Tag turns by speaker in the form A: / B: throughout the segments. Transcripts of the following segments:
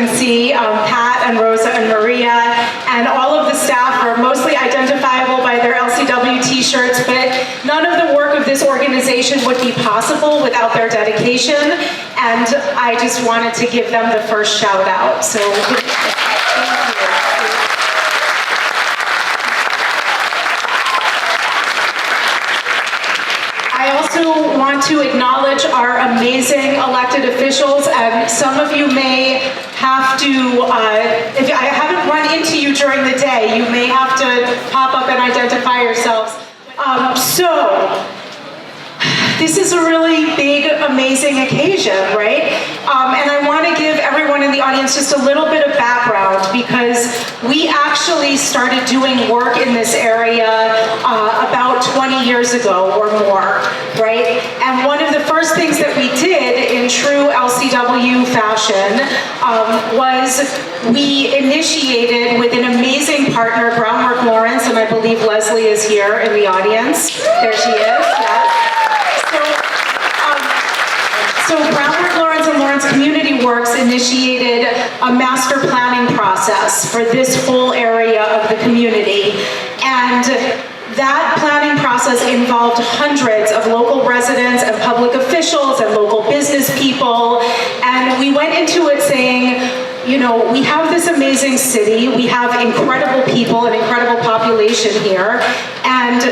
A: can see Pat and Rosa and Maria, and all of the staff are mostly identifiable by their LCW t-shirts, but none of the work of this organization would be possible without their dedication, and I just wanted to give them the first shout out. So thank you. I also want to acknowledge our amazing elected officials, and some of you may have to, if I haven't run into you during the day, you may have to pop up and identify yourselves. This is a really big, amazing occasion, right? And I want to give everyone in the audience just a little bit of background, because we actually started doing work in this area about 20 years ago or more, right? And one of the first things that we did in true LCW fashion was we initiated with an amazing partner, Groundwork Lawrence, and I believe Leslie is here in the audience. There she is, yes. So Groundwork Lawrence and Lawrence Community Works initiated a master planning process for this whole area of the community. And that planning process involved hundreds of local residents and public officials and local business people. And we went into it saying, you know, we have this amazing city, we have incredible people, an incredible population here, and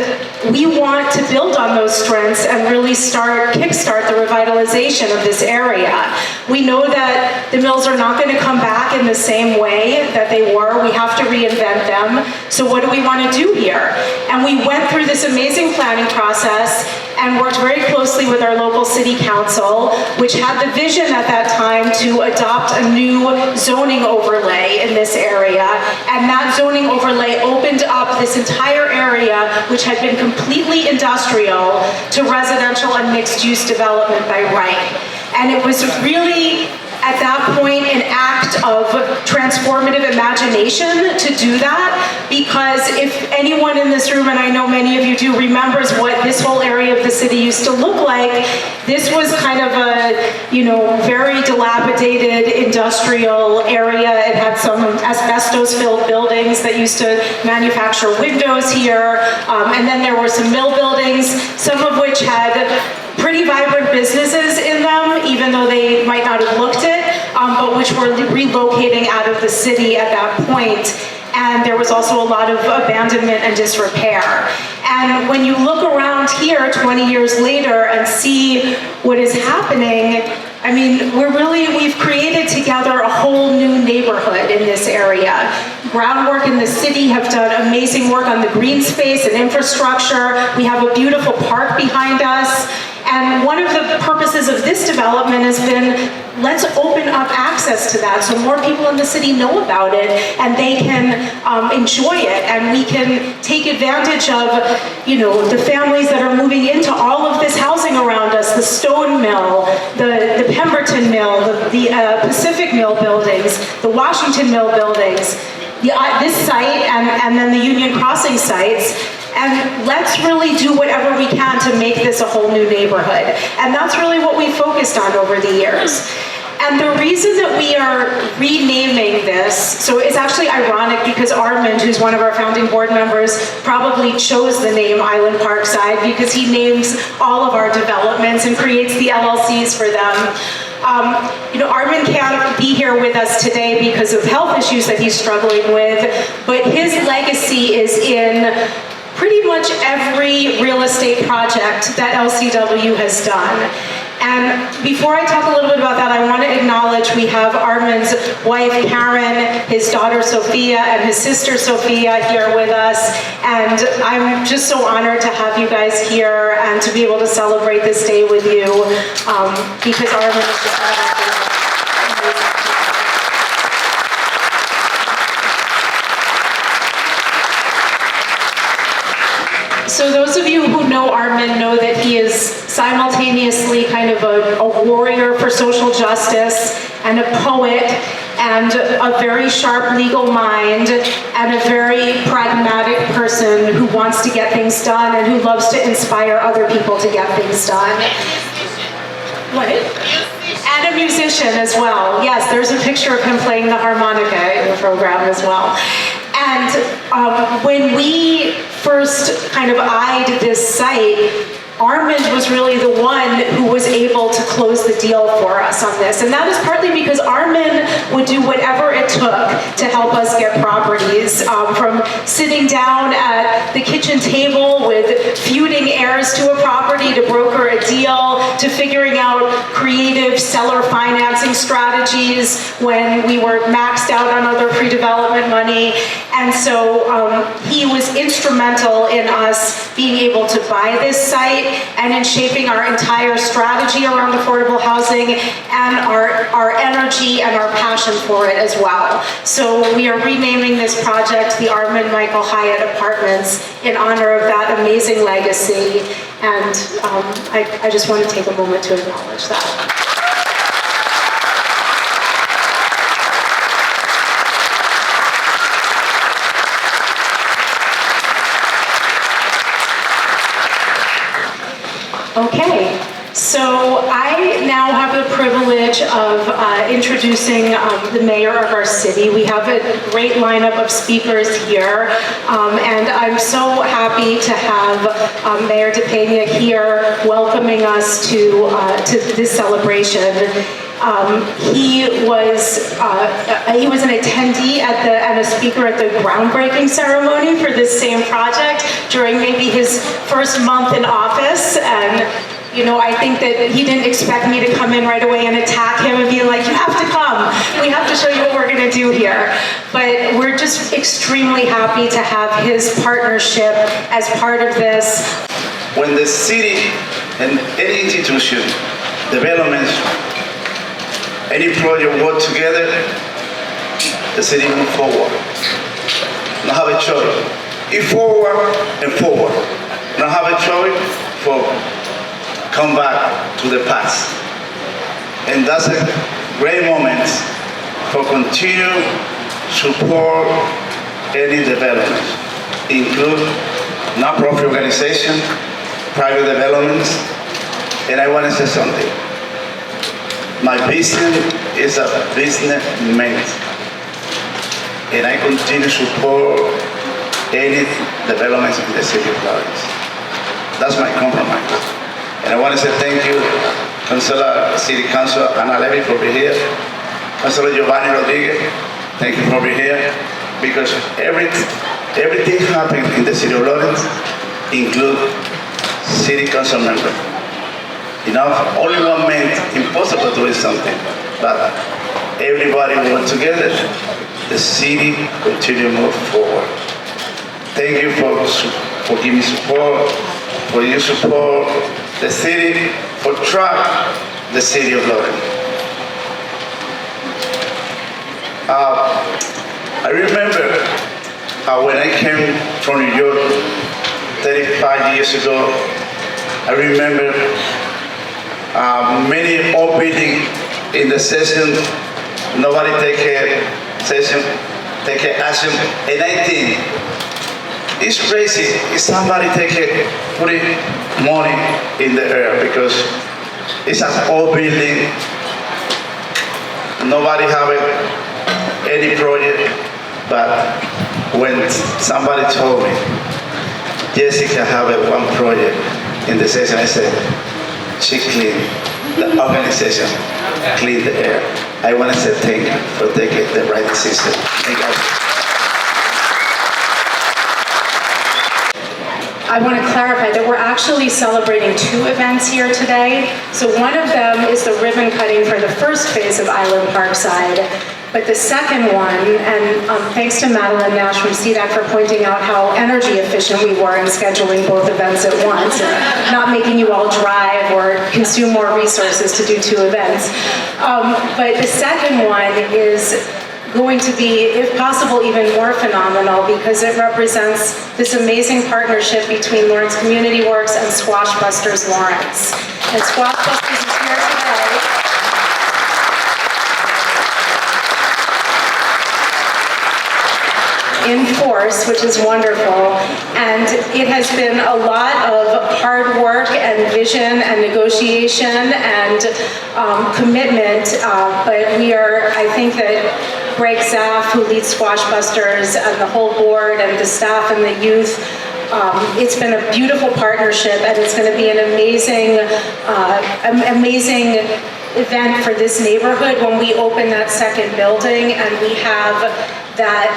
A: we want to build on those strengths and really kickstart the revitalization of this area. We know that the mills are not going to come back in the same way that they were. We have to reinvent them. So what do we want to do here? And we went through this amazing planning process and worked very closely with our local city council, which had the vision at that time to adopt a new zoning overlay in this area. And that zoning overlay opened up this entire area, which had been completely industrial, to residential and mixed-use development by right. And it was really, at that point, an act of transformative imagination to do that, because if anyone in this room, and I know many of you do, remembers what this whole area of the city used to look like, this was kind of a, you know, very dilapidated industrial area. It had some asbestos-filled buildings that used to manufacture windows here, and then there were some mill buildings, some of which had pretty vibrant businesses in them, even though they might not have looked it, but which were relocating out of the city at that point. And there was also a lot of abandonment and disrepair. And when you look around here 20 years later and see what is happening, I mean, we've created together a whole new neighborhood in this area. Groundwork in the city have done amazing work on the green space and infrastructure. We have a beautiful park behind us. And one of the purposes of this development has been, let's open up access to that so more people in the city know about it and they can enjoy it, and we can take advantage of, you know, the families that are moving into all of this housing around us, the Stone Mill, the Pemberton Mill, the Pacific Mill buildings, the Washington Mill buildings, this site, and then the Union Crossing sites. And let's really do whatever we can to make this a whole new neighborhood. And that's really what we focused on over the years. And the reason that we are renaming this, so it's actually ironic because Armand, who's one of our founding board members, probably chose the name Island Parkside because he names all of our developments and creates the LLCs for them. You know, Armand can't be here with us today because of health issues that he's struggling with, but his legacy is in pretty much every real estate project that LCW has done. And before I talk a little bit about that, I want to acknowledge we have Armand's wife, Karen, his daughter, Sophia, and his sister, Sophia, here with us. And I'm just so honored to have you guys here and to be able to celebrate this day with you, because Armand is just one of our favorites. So those of you who know Armand know that he is simultaneously kind of a warrior for social justice and a poet and a very sharp legal mind and a very pragmatic person who wants to get things done and who loves to inspire other people to get things done. What? And a musician as well. Yes, there's a picture picture of him playing the harmonica in the program as well. And when we first kind of eyed this site, Armand was really the one who was able to close the deal for us on this. And that is partly because Armand would do whatever it took to help us get properties, from sitting down at the kitchen table with feuding heirs to a property to broker a deal, to figuring out creative seller financing strategies when we were maxed out on other pre-development money. And so he was instrumental in us being able to buy this site and in shaping our entire strategy around affordable housing and our energy and our passion for it as well. So we are renaming this project the Armand Michael Hyatt Apartments in honor of that amazing legacy. And I just want to take a moment to acknowledge that. Okay, so I now have the privilege of introducing the mayor of our city. We have a great lineup of speakers here, and I'm so happy to have Mayor DePena here welcoming us to this celebration. He was an attendee and a speaker at the groundbreaking ceremony for this same project during maybe his first month in office. And you know, I think that he didn't expect me to come in right away and attack him and be like, you have to come. We have to show you what we're going to do here. But we're just extremely happy to have his partnership as part of this.
B: When the city and any institution, developments, any project work together, the city move forward. Not have a choice. If forward and forward. Not have a choice for come back to the past. And that's a great moment for continue support any development, include non-profit organization, private developments. And I want to say something. My business is a business meant, and I continue to support any developments in the city of Florence. That's my compromise. And I want to say thank you, Councilor, City Council Ana Levy for being here, Councilor Giovanni Rodriguez, thank you for being here, because everything happened in the city of Florence, include city council members. You know, only one man impossible to do something, but everybody work together. The city continue to move forward. Thank you for giving support, for your support the city, for track the city of Lawrence. I remember when I came from New York 35 years ago. I remember many old buildings in the session, nobody take a session, take an action, and I think it's crazy if somebody put money in the air, because it's an old building, nobody have any project, but when somebody told me, Jessica have one project in the session, I said, she cleaned the organization, clean the air. I want to say thank you for taking the right decision. Thank you.
A: I want to clarify that we're actually celebrating two events here today. So one of them is the ribbon cutting for the first phase of Island Parkside. But the second one, and thanks to Madeline Nash from CDAC for pointing out how energy efficient we were in scheduling both events at once, and not making you all drive or consume more resources to do two events. But the second one is going to be, if possible, even more phenomenal, because it represents this amazing partnership between Lawrence Community Works and Squashbusters Lawrence. And Squashbusters is here today. in force, which is wonderful. And it has been a lot of hard work and vision and negotiation and commitment, but we are, I think that Greg Zaff, who leads Squash Busters, and the whole board and the staff and the youth, it's been a beautiful partnership, and it's going to be an amazing event for this neighborhood when we open that second building, and we have that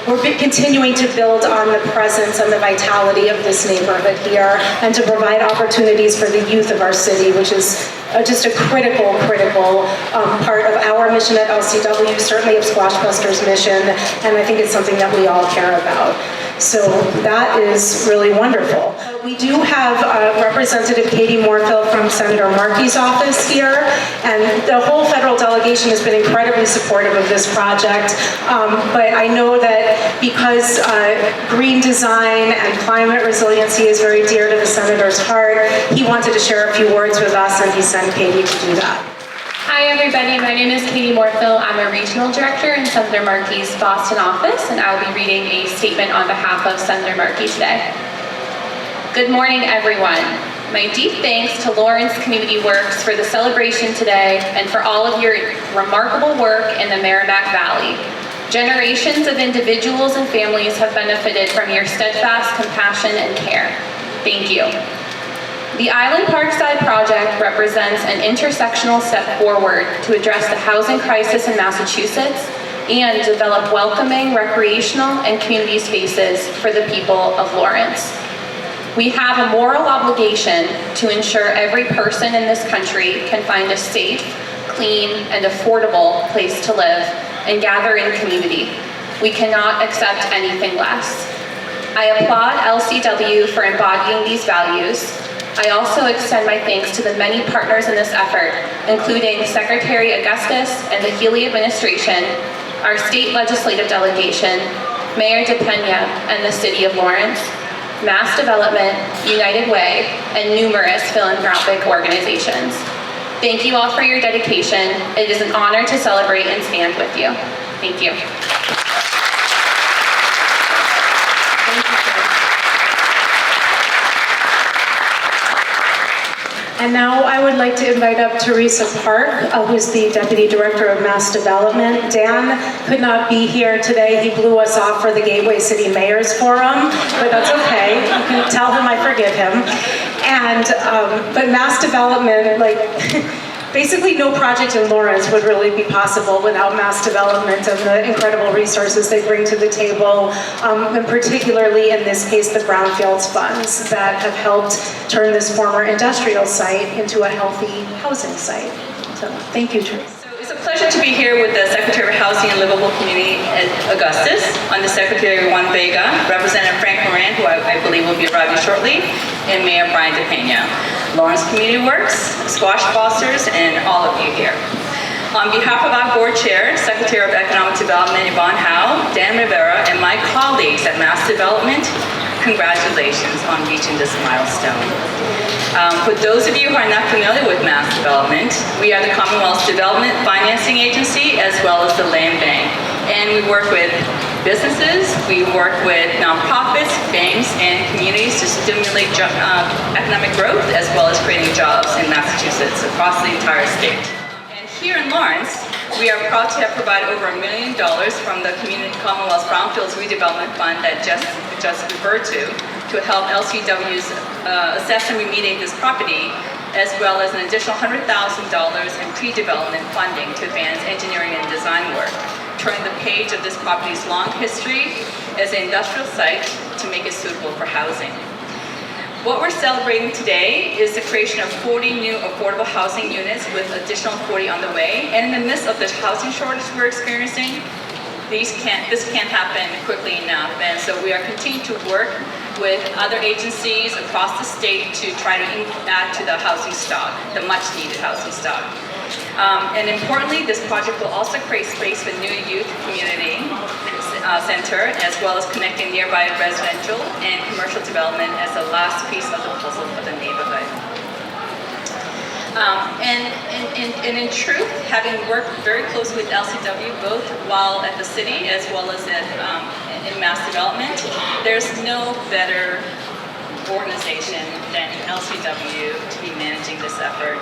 A: we're continuing to build on the presence and the vitality of this neighborhood here, and to provide opportunities for the youth of our city, which is just a critical part of our mission at LCW, certainly of Squash Busters' mission, and I think it's something that we all care about. So that is really wonderful. We do have Representative Katie Moorfield from Senator Markey's office here, and the whole federal delegation has been incredibly supportive of this project, but I know that because green design and climate resiliency is very dear to the Senator's heart, he wanted to share a few words with us, and he sent Katie to do that.
C: Hi everybody, my name is Katie Moorfield. I'm a regional director in Senator Markey's Boston office, and I'll be reading a statement on behalf of Senator Markey today. Good morning, everyone. My deep thanks to Lawrence Community Works for the celebration today and for all of your remarkable work in the Merrimack Valley. Generations of individuals and families have benefited from your steadfast compassion and care. Thank you. The Island Parkside project represents an intersectional step forward to address the housing crisis in Massachusetts and develop welcoming recreational and community spaces for the people of Lawrence. We have a moral obligation to ensure every person in this country can find a safe, clean, and affordable place to live and gather in community. We cannot accept anything less. I applaud LCW for embodying these values. I also extend my thanks to the many partners in this effort, including Secretary Augustus and the Healy administration, our state legislative delegation, Mayor DePena and the City of Lawrence, Mass Development, United Way, and numerous philanthropic organizations. Thank you all for your dedication. It is an honor to celebrate and stand with you. Thank you.
A: And now I would like to invite up Teresa Park, who's the Deputy Director of Mass Development. Dan could not be here today. He blew us off for the Gateway City Mayors Forum, but that's okay. You can tell him I forgive him. And, but Mass Development, basically no project in Lawrence would really be possible without Mass Development and the incredible resources they bring to the table, and particularly in this case the Brownfields funds that have helped turn this former industrial site into a healthy housing site. So thank you, Teresa.
D: It's a pleasure to be here with the Secretary of Housing and Livable Community at Augustus, Undersecretary Juan Vega, Representative Frank Moran, who I believe will be arriving shortly, and Mayor Brian DePena, Lawrence Community Works, Squash Busters, and all of you here. On behalf of our board chair, Secretary of Economic Development Yvonne Howe, Dan Rivera, and my colleagues at Mass Development, congratulations on reaching this milestone. For those of you who are not familiar with Mass Development, we are the Commonwealth's development financing agency as well as the land bank. And we work with businesses, we work with nonprofits, banks, and communities to stimulate economic growth as well as creating jobs in Massachusetts across the entire state. And here in Lawrence, we are proud to have provided over $1 million from the Commonwealth's Brownfields Redevelopment Fund that just referred to help LCWs assess and remediate this property, as well as an additional $100,000 in pre-development funding to advance engineering and design work, turning the page of this property's long history as an industrial site to make it suitable for housing. What we're celebrating today is the creation of 40 new affordable housing units with additional 40 on the way. And in the midst of the housing shortage we're experiencing, this can't happen quickly enough. And so we are continuing to work with other agencies across the state to try to add to the housing stock, the much needed housing stock. And importantly, this project will also create space for new youth community center, as well as connecting nearby residential and commercial development as the last piece of the puzzle for the neighborhood. And in truth, having worked very closely with LCW, both while at the city as well as in mass development, there's no better organization than LCW to be managing this effort.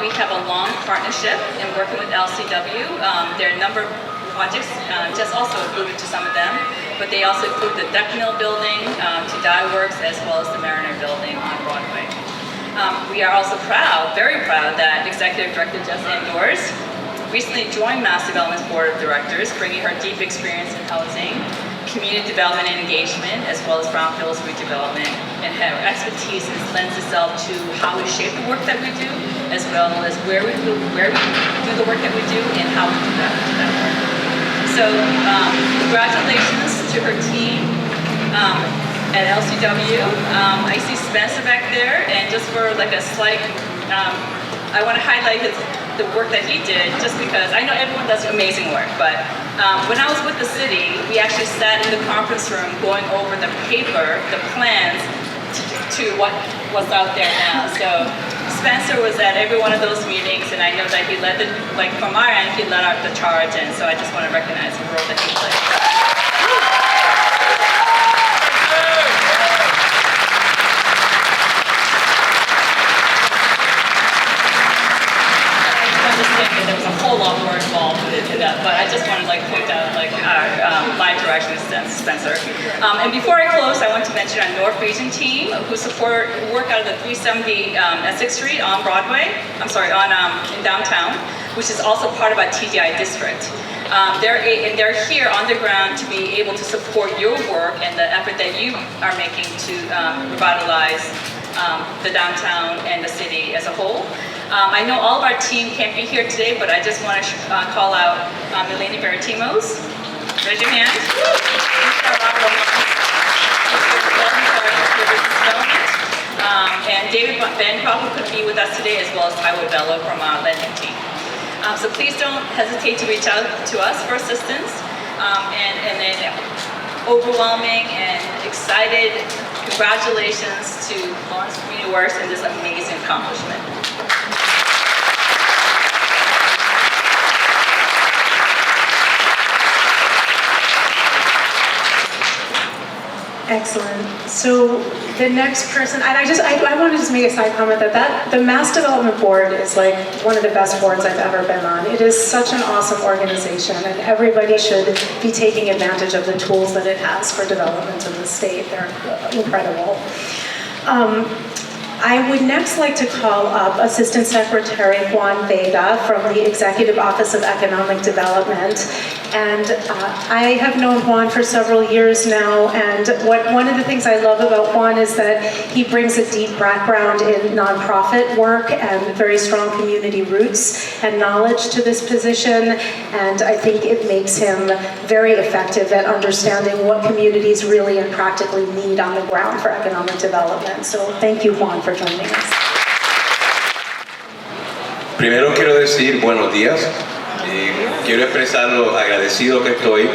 D: We have a long partnership in working with LCW. There are a number of projects, just also alluded to some of them, but they also include the Deck Mill building, to Dye Works, as well as the Mariner building on Broadway. We are also proud, very proud, that Executive Director Jess Andors recently joined Mass Development's Board of Directors, bringing her deep experience in housing, community development and engagement, as well as brownfields redevelopment, and her expertise lends itself to how we shape the work that we do, as well as where we do the work that we do and how we do that work. So congratulations to her team at LCW. I see Spencer back there, and just for like a slight, I want to highlight the work that he did, just because I know everyone does amazing work, but when I was with the city, we actually sat in the conference room going over the paper, the plans to what's out there now. So Spencer was at every one of those meetings, and I know that he led from our end, he led out the charge, and so I just want to recognize the role that he played. There was a whole lot more involved in that, but I just want to point out my direction is Spencer. And before I close, I want to mention our North Region team who work out of the 370 Essex Street on Broadway. In downtown, which is also part of our TDI district. They're here on the ground to be able to support your work and the effort that you are making to revitalize the downtown and the city as a whole. I know all of our team can't be here today, but I just want to call out Melanie Baratimos. Raise your hand. And David Bancroft, who could be with us today, as well as Tyler Bello from our lending team. So please don't hesitate to reach out to us for assistance. And then overwhelming and excited congratulations to Lawrence Community Works and this amazing accomplishment.
A: Excellent. So the next person, and I want to just make a side comment that the Mass Development Board is like one of the best boards I've ever been on. It is such an awesome organization, and everybody should be taking advantage of the tools that it has for development in the state. They're incredible. I would next like to call up Assistant Secretary Juan Vega from the Executive Office of Economic Development. And I have known Juan for several years now, and one of the things I love about Juan is that he brings a deep background in nonprofit work and very strong community roots and knowledge to this position, and I think it makes him very effective at understanding what communities really and practically need on the ground for economic development. So thank you, Juan, for joining us.
E: Primero quiero decir buenos días y quiero expresar lo agradecido que estoy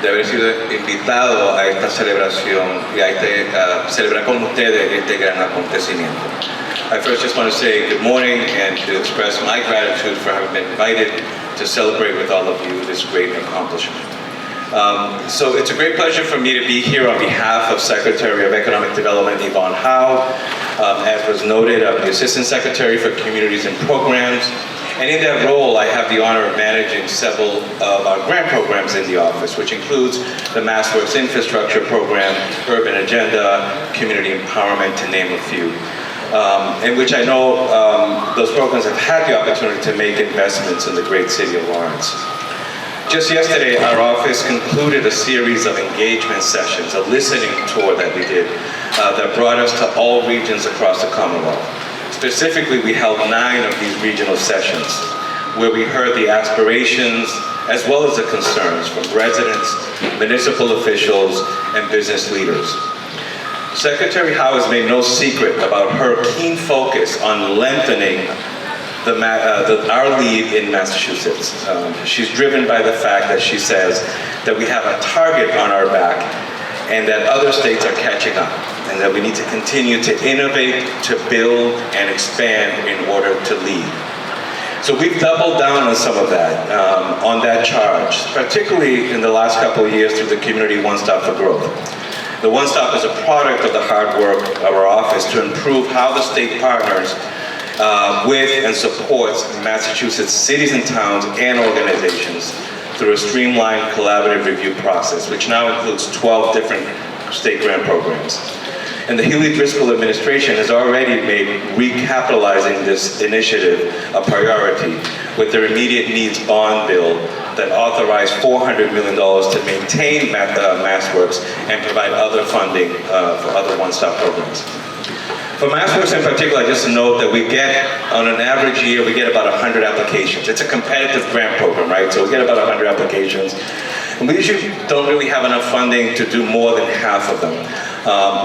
E: de haber sido invitado a esta celebración y a celebrar con ustedes este gran acontecimiento. I first just want to say good morning and to express my gratitude for having been invited to celebrate with all of you this great accomplishment. So it's a great pleasure for me to be here on behalf of Secretary of Economic Development Yvonne Howe. As was noted, I'm the Assistant Secretary for Communities and Programs. And in that role, I have the honor of managing several of our grant programs in the office, which includes the MassWorks Infrastructure Program, Urban Agenda, Community Empowerment, to name a few. In which I know those programs have had the opportunity to make investments in the great city of Lawrence. Just yesterday, our office concluded a series of engagement sessions, a listening tour that we did that brought us to all regions across the Commonwealth. Specifically, we held 9 of these regional sessions where we heard the aspirations as well as the concerns from residents, municipal officials, and business leaders. Secretary Howe has made no secret about her keen focus on lengthening our lead in Massachusetts. She's driven by the fact that she says that we have a target on our back and that other states are catching up. and that we need to continue to innovate, to build, and expand in order to lead. So we've doubled down on some of that, on that charge, particularly in the last couple of years through the Community One Stop for Growth. The One Stop is a product of the hard work of our office to improve how the state partners with and supports Massachusetts cities and towns and organizations through a streamlined collaborative review process, which now includes 12 different state grant programs. And the Healy-Driscoll administration has already made recapitalizing this initiative a priority with their immediate needs bond bill that authorized $400 million to maintain MassWorks and provide other funding for other one-stop programs. For MassWorks in particular, just to note that we get, on an average year, we get about 100 applications. It's a competitive grant program, right? So we get about 100 applications. And we usually don't really have enough funding to do more than half of them,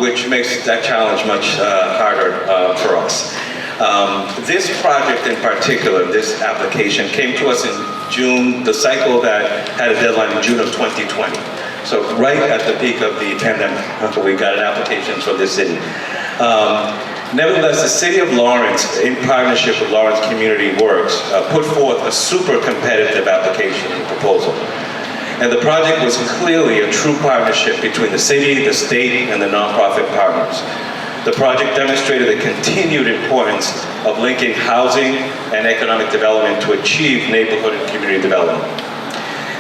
E: which makes that challenge much harder for us. This project in particular, this application, came to us in June, the cycle that had a deadline in June of 2020. So right at the peak of the pandemic, we got an application for this city. Nevertheless, the City of Lawrence, in partnership with Lawrence Community Works, put forth a super competitive application and proposal. And the project was clearly a true partnership between the city, the state, and the nonprofit partners. The project demonstrated the continued importance of linking housing and economic development to achieve neighborhood and community development.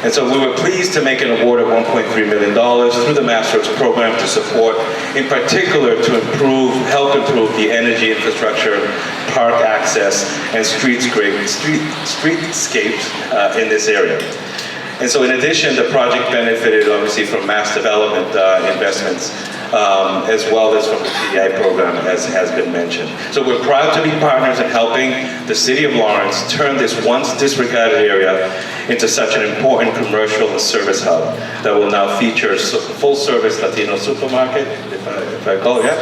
E: And so we were pleased to make an award of $1.3 million through the MassWorks program to support, in particular, to help improve the energy infrastructure, park access, and streetscapes in this area. And so in addition, the project benefited obviously from mass development investments, as well as from the PDI program, as has been mentioned. So we're proud to be partners in helping the City of Lawrence turn this once disregarded area into such an important commercial and service hub that will now feature a full-service Latino supermarket, if I call it,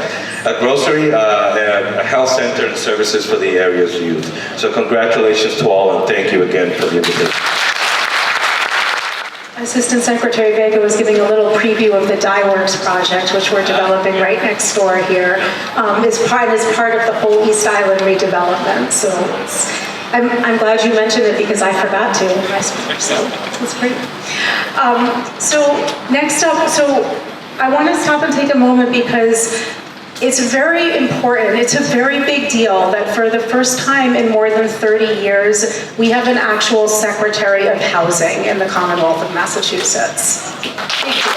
E: a grocery, a health center, and services for the area's youth. So congratulations to all, and thank you again for the invitation.
A: Assistant Secretary Vega was giving a little preview of the Dyeworks project, which we're developing right next door here, as part of the whole East Island redevelopment. So I'm glad you mentioned it because I forgot to. So that's great. So next up, I want to stop and take a moment because it's very important, it's a very big deal that for the first time in more than 30 years, we have an actual Secretary of Housing in the Commonwealth of Massachusetts. Thank you.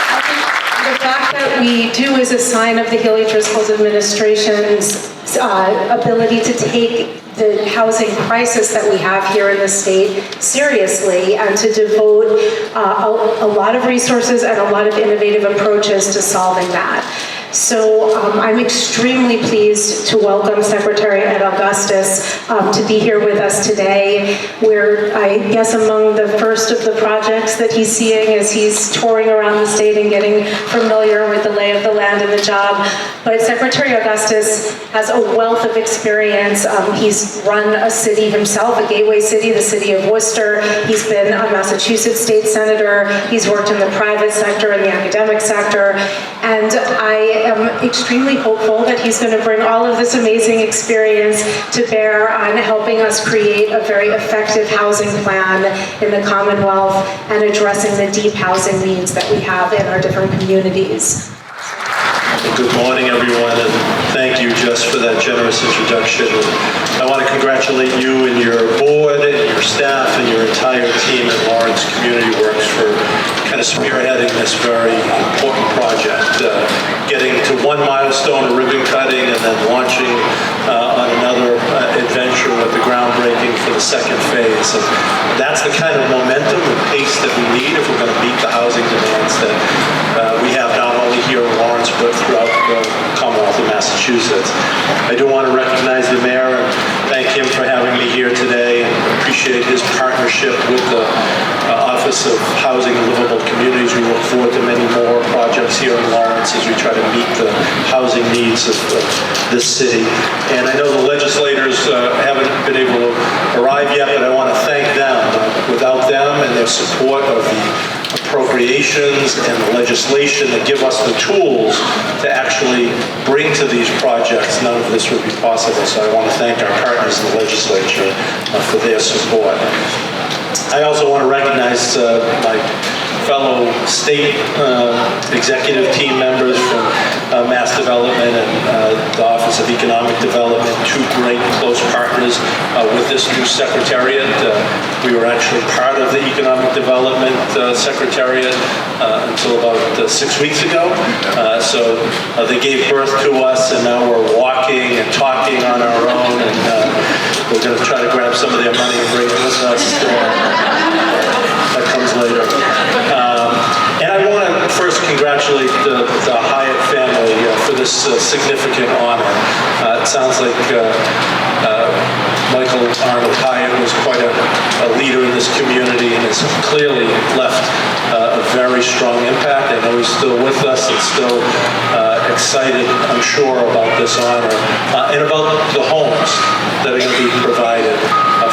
A: I think the fact that we do is a sign of the Healy-Driscoll administration's ability to take the housing crisis that we have here in the state seriously and to devote a lot of resources and a lot of innovative approaches to solving that. So I'm extremely pleased to welcome Secretary Ed Augustus to be here with us today. We're, I guess, among the first of the projects that he's seeing as he's touring around the state and getting familiar with the lay of the land and the job. But Secretary Augustus has a wealth of experience. He's run a city himself, a gateway city, the city of Worcester. He's been a Massachusetts state senator. He's worked in the private sector and the academic sector. And I am extremely hopeful that he's going to bring all of this amazing experience to bear on helping us create a very effective housing plan in the Commonwealth and addressing the deep housing needs that we have in our different communities.
F: Good morning, everyone, and thank you just for that generous introduction. I want to congratulate you and your board and your staff and your entire team at Lawrence Community Works for kind of spearheading this very important project, getting to one milestone of ribbon cutting and then launching on another adventure with the groundbreaking for the second phase. And that's the kind of momentum and pace that we need if we're going to meet the housing demands that we have not only here in Lawrence but throughout the Commonwealth of Massachusetts. I do want to recognize the mayor and thank him for having me here today and appreciate his partnership with the Office of Housing and Livable Communities. We look forward to many more projects here in Lawrence as we try to meet the housing needs of this city. And I know the legislators haven't been able to arrive yet, but I want to thank them. Without them and their support of the regulations and the legislation that give us the tools to actually bring to these projects, none of this would be possible. So I want to thank our partners in the legislature for their support. I also want to recognize my fellow state executive team members from Mass Development and the Office of Economic Development, two great close partners with this new secretariat. We were actually part of the Economic Development Secretariat until about 6 weeks ago. So they gave birth to us, and now we're walking and talking on our own, and we're going to try to grab some of their money and bring it with us. That comes later. And I want to first congratulate the Hyatt family for this significant honor. It sounds like Michael Armand Hyatt was quite a leader in this community and has clearly left a very strong impact. I know he's still with us and still excited, I'm sure, about this honor and about the homes that are going to be provided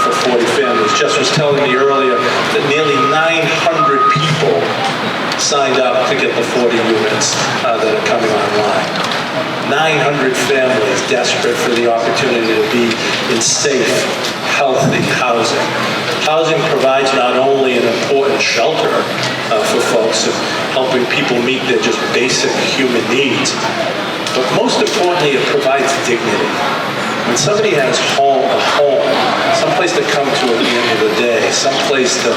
F: for 40 families. Jess was telling me earlier that nearly 900 people signed up to get the 40 units that are coming online. 900 families desperate for the opportunity to be in safe, healthy housing. Housing provides not only an important shelter for folks and helping people meet their just basic human needs, but most importantly, it provides dignity. When somebody has a home, someplace to come to at the end of the day, someplace to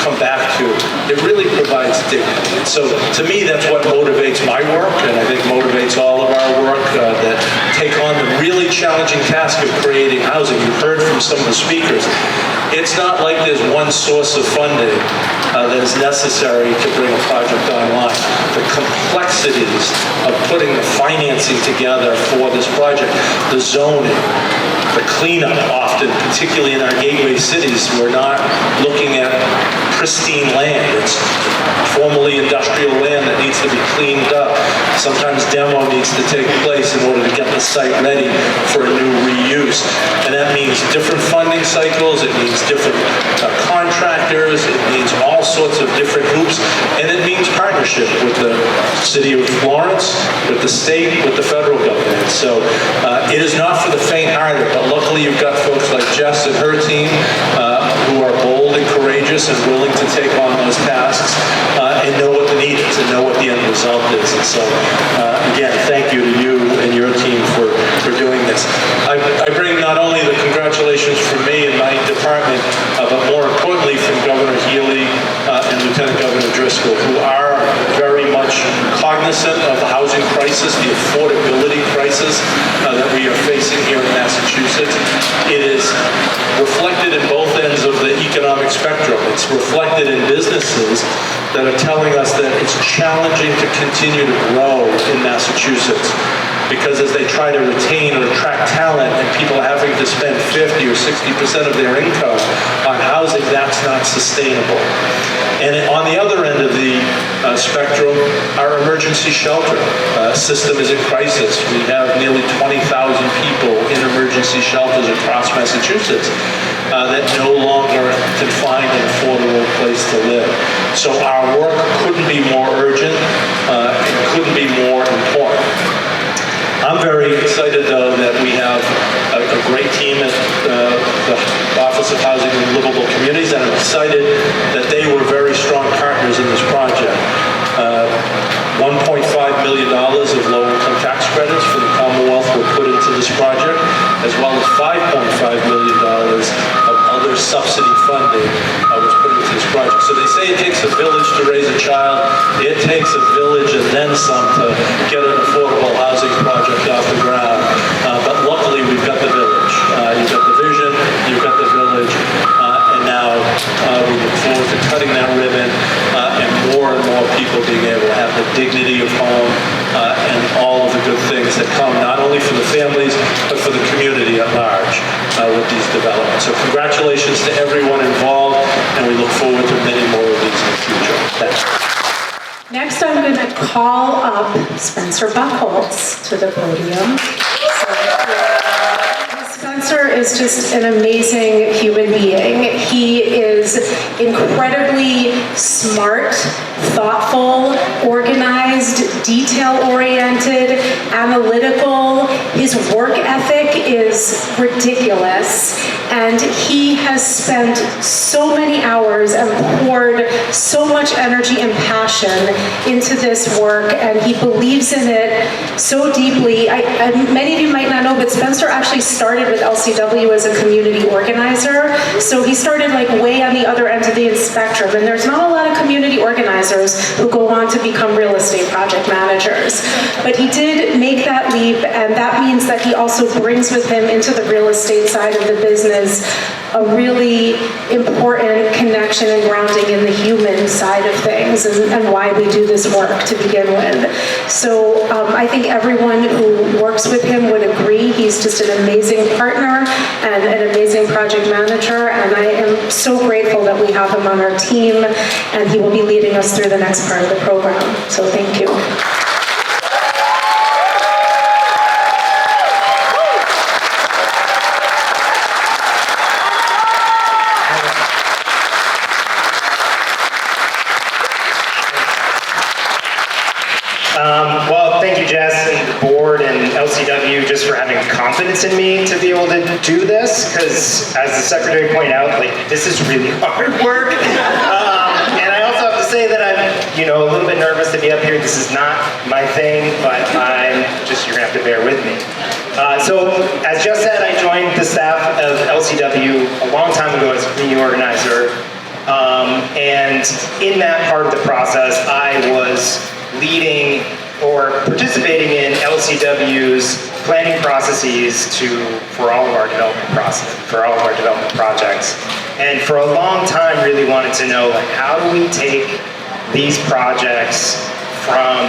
F: come back to, it really provides dignity. And so to me, that's what motivates my work, and I think motivates all of our work that take on the really challenging task of creating housing. You heard from some of the speakers. It's not like there's one source of funding that is necessary to bring a project online. The complexities of putting the financing together for this project, the zoning, the cleanup often, particularly in our gateway cities, we're not looking at pristine land. It's formerly industrial land that needs to be cleaned up. Sometimes demo needs to take place in order to get the site ready for a new reuse. And that means different funding cycles, it means different contractors, it means all sorts of different hoops, and it means partnership with the City of Lawrence, with the state, with the federal government. So it is not for the faint-hearted, but luckily you've got folks like Jess and her team who are bold and courageous and willing to take on those tasks and know what the need is and know what the end result is. And so, again, thank you to you and your team for doing this. I bring not only the congratulations from me and my department, but more importantly from Governor Healy and Lieutenant Governor Driscoll, who are very much cognizant of the housing crisis, the affordability crisis that we are facing here in Massachusetts. It is reflected in both ends of the economic spectrum. It's reflected in businesses that are telling us that it's challenging to continue to grow in Massachusetts because as they try to retain or attract talent and people having to spend 50 or 60% of their income on housing, that's not sustainable. And on the other end of the spectrum, our emergency shelter system is in crisis. We have nearly 20,000 people in emergency shelters across Massachusetts that no longer can find an affordable place to live. So our work couldn't be more urgent, it couldn't be more important. I'm very excited, though, that we have a great team at the Office of Housing and Livable Communities, and I'm excited that they were very strong partners in this project. $1.5 million of low-income tax credits for the Commonwealth were put into this project, as well as $5.5 million of other subsidy funding was put into this project. So they say it takes a village to raise a child. It takes a village and then some to get an affordable housing project off the ground. But luckily, we've got the village. You've got the vision, you've got the village, and now we look forward to cutting that ribbon and more people being able to have the dignity of home and all of the good things that come not only for the families, but for the community at large with these developments. So congratulations to everyone involved, and we look forward to many more of these in the future. Thanks.
A: Next, I'm going to call up Spencer Buchholz to the podium. Spencer is just an amazing human being. He is incredibly smart, thoughtful, organized, detail-oriented, analytical. His work ethic is ridiculous, and he has spent so many hours and poured so much energy and passion into this work, and he believes in it so deeply. Many of you might not know, but Spencer actually started with LCW as a community organizer, so he started like way on the other end of the spectrum, and there's not a lot of community organizers who go on to become real estate project managers. But he did make that leap, and that means that he also brings with him into the real estate side of the business a really important connection and grounding in the human side of things, and why we do this work to begin with. So I think everyone who works with him would agree he's just an amazing partner and an amazing project manager, and I am so grateful that we have him on our team, and he will be leading us through the next part of the program. So thank you.
G: Well, thank you, Jess, and the board and LCW just for having confidence in me to be able to do this, because as the secretary pointed out, like, this is really hard work. And I also have to say that I'm, a little bit nervous to be up here. This is not my thing, but you're gonna have to bear with me. So, as Jess said, I joined the staff of LCW a long time ago as a community organizer. And in that part of the process, I was leading or participating in LCW's planning processes for all of our development projects. And for a long time, really wanted to know, like, how do we take these projects from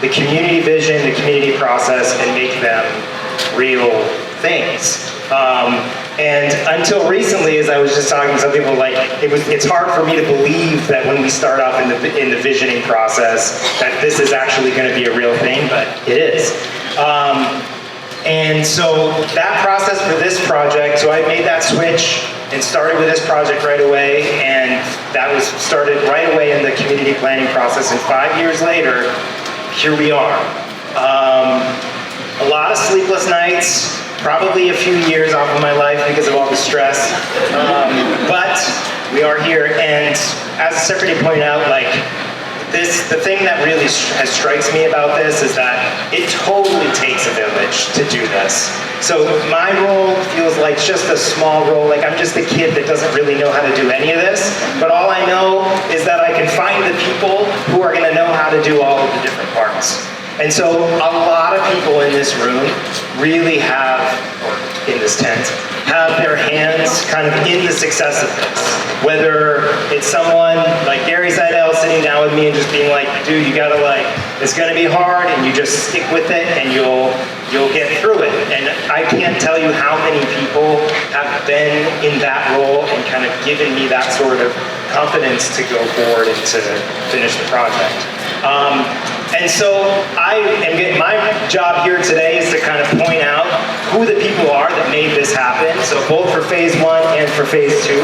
G: the community vision, the community process, and make them real things. And until recently, as I was just talking to some people, like, it's hard for me to believe that when we start off in the visioning process, that this is actually going to be a real thing, but it is. And so that process for this project, so I made that switch and started with this project right away, and that was started right away in the community planning process, and 5 years later, here we are. A lot of sleepless nights, probably a few years off of my life because of all the stress, but we are here, and as the secretary pointed out, like, the thing that really strikes me about this is that it totally takes a village to do this. So my role feels like just a small role, like I'm just a kid that doesn't really know how to do any of this, but all I know is that I can find the people who are gonna know how to do all of the different parts. And so a lot of people in this room really have, or in this tent, have their hands kind of in the success of this. Whether it's someone like Gary Seidel sitting down with me and just being like, dude, you gotta, like, it's gonna be hard, and you just stick with it and you'll get through it. And I can't tell you how many people have been in that role and kind of given me that sort of confidence to go forward and to finish the project. And so my job here today is to kind of point out who the people are that made this happen. So both for phase 1 and for phase 2.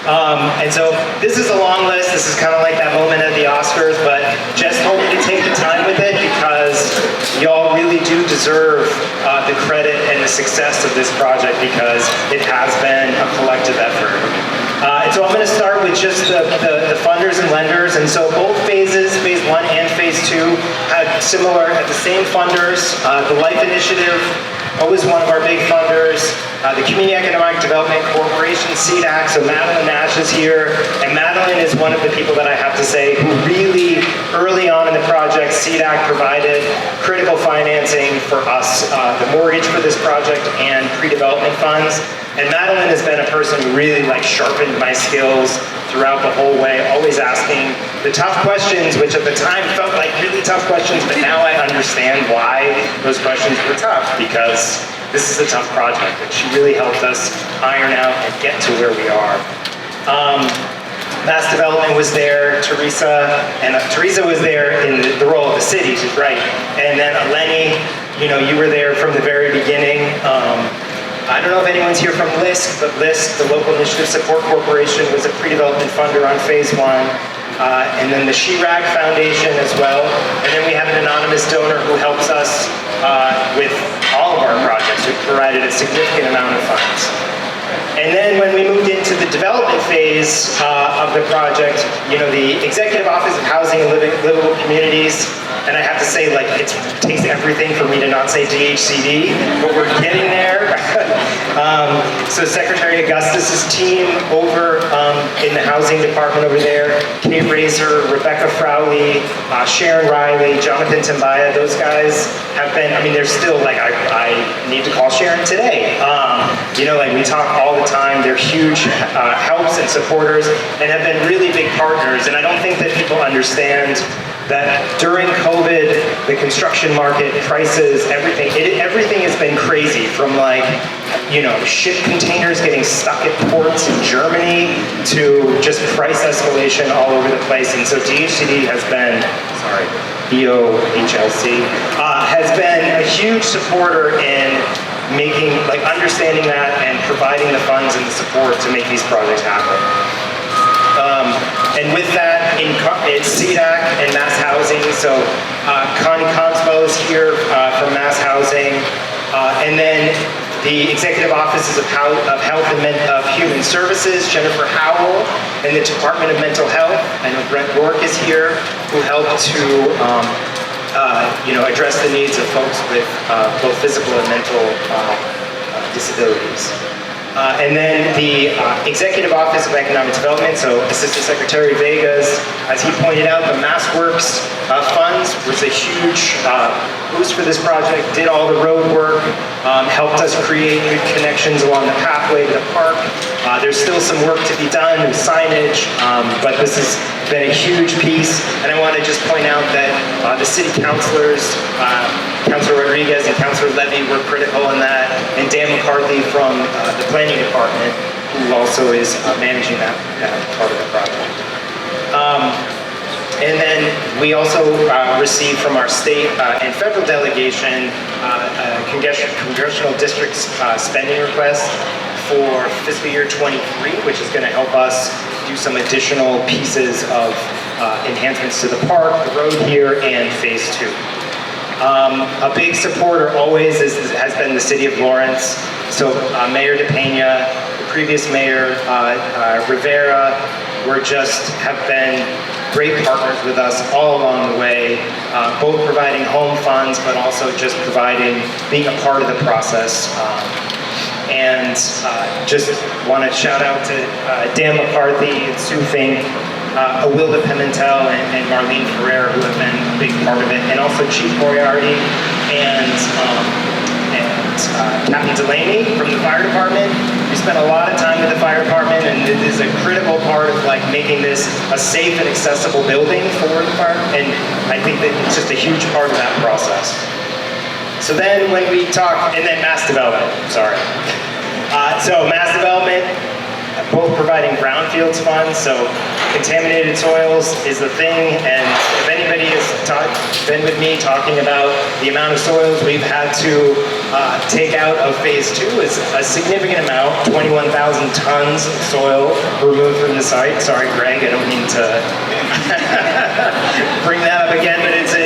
G: And so this is a long list. This is kind of like that moment at the Oscars, but Jess told me to take the time with it because y'all really do deserve the credit and the success of this project, because it has been a collective effort. And so I'm going to start with just the funders and lenders. And so both phases, phase 1 and phase 2, had the same funders. The Life Initiative, always one of our big funders. The Community Economic Development Corporation, CDAC, so Madeline Nash is here. And Madeline is one of the people that I have to say who really, early on in the project, CDAC provided critical financing for us, the mortgage for this project and pre-development funds. And Madeline has been a person who really, like, sharpened my skills throughout the whole way, always asking the tough questions, which at the time felt like really tough questions, but now I understand why those questions were tough, because this is a tough project, and she really helped us iron out and get to where we are. Mass Development was there, Teresa was there in the role of the city, she's right. And then Eleni, you were there from the very beginning. I don't don't know if anyone's here from LISC, but LISC, the Local Initiative Support Corporation, was a pre-development funder on phase 1. And then the SHE-RAG Foundation as well. And then we have an anonymous donor who helps us with all of our projects, who provided a significant amount of funds. And then when we moved into the development phase of the project, the Executive Office of Housing and Livable Communities, and I have to say, like, it takes everything for me to not say DHCD, but we're getting there. So Secretary Augustus's team over in the housing department over there, Kate Razor, Rebecca Frowley, Sharon Riley, Jonathan Timbaya, those guys have been, they're still, like, I need to call Sharon today. We talk all the time. They're huge helps and supporters and have been really big partners. And I don't think that people understand that during COVID, the construction market, prices, everything has been crazy, from ship containers getting stuck at ports in Germany to just price escalation all over the place. And so DHCD has been, EOHLC, has been a huge supporter in understanding that and providing the funds and the support to make these projects happen. And with that, it's CDAC and Mass Housing. So Connie Cogswell is here from Mass Housing. And then the Executive Offices of Health and Human Services, Jennifer Howell, and the Department of Mental Health. I know Brent Rourke is here, who helped to address the needs of folks with both physical and mental disabilities. And then the Executive Office of Economic Development, so Assistant Secretary Vegas, as he pointed out, the MassWorks funds was a huge boost for this project, did all the road work, helped us create good connections along the pathway to the park. There's still some work to be done with signage, but this has been a huge piece. And I want to just point out that the city councilors, Councilor Rodriguez and Councilor Levy, were critical in that, and Dan McCarthy from the planning department, who also is managing that part of the project. And then we also received from our state and federal delegation a congressional district's spending request for fiscal year 23, which is going to help us do some additional pieces of enhancements to the park, the road here, and phase 2. A big supporter always has been the city of Lawrence. So Mayor DePena, the previous mayor, Rivera, have been great partners with us all along the way, both providing home funds, but also just being a part of the process. And just want to shout out to Dan McCarthy and Sue Fink, Awilda Pimentel and Marlene Ferrer, who have been a big part of it, and also Chief Moriarty and Captain Delaney from the fire department. We spent a lot of time with the fire department, and it is a critical part of making this a safe and accessible building for the fire, and I think that it's just a huge part of that process. So then when we talk, and then mass development, so mass development, both providing brownfields funds, so contaminated soils is the thing, and if anybody has been with me talking about the amount of soils we've had to take out of phase 2, is a significant amount, 21,000 tons of soil removed from the site. Sorry, Greg, I don't mean to bring that up again, but it's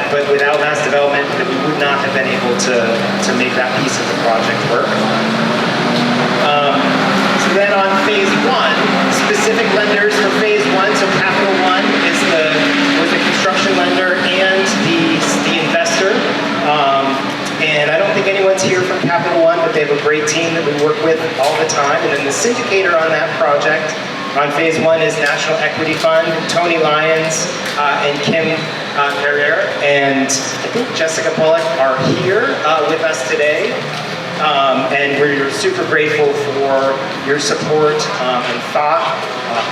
G: but without mass development, we would not have been able to make that piece of the project work. So then on phase 1, specific lenders for phase 1, so Capital One was the construction lender and the investor. And I don't think anyone's here from Capital One, but they have a great team that we work with all the time. And then the syndicator on that project on phase 1 is National Equity Fund, Tony Lyons and Kim Perrier, and I think Jessica Bullock are here with us today. And we're super grateful for your support and thought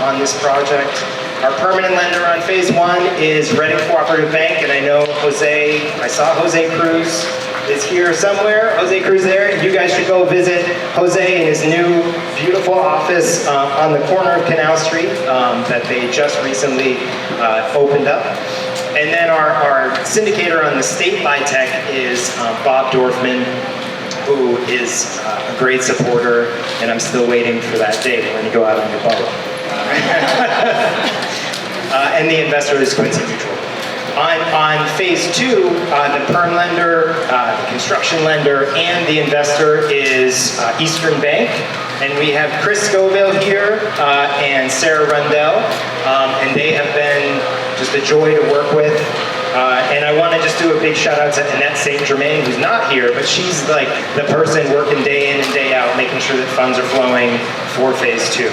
G: on this project. Our permanent lender on phase 1 is Reading Cooperative Bank, and I saw Jose Cruz is here somewhere. Jose Cruz there. You guys should go visit Jose in his new beautiful office on the corner of Canal Street that they just recently opened up. And then our syndicator on the state LIHTC is Bob Dorfman. who is a great supporter, and I'm still waiting for that day when you go out on the boat. And the investor is Quincy Mutual. On phase 2, the perm lender, the construction lender, and the investor is Eastern Bank. And we have Chris Scoville here and Sarah Rundell, and they have been just a joy to work with. And I want to just do a big shout out to Annette St. Germain, who's not here, but she's like the person working day in and day out, making sure that funds are flowing for phase 2.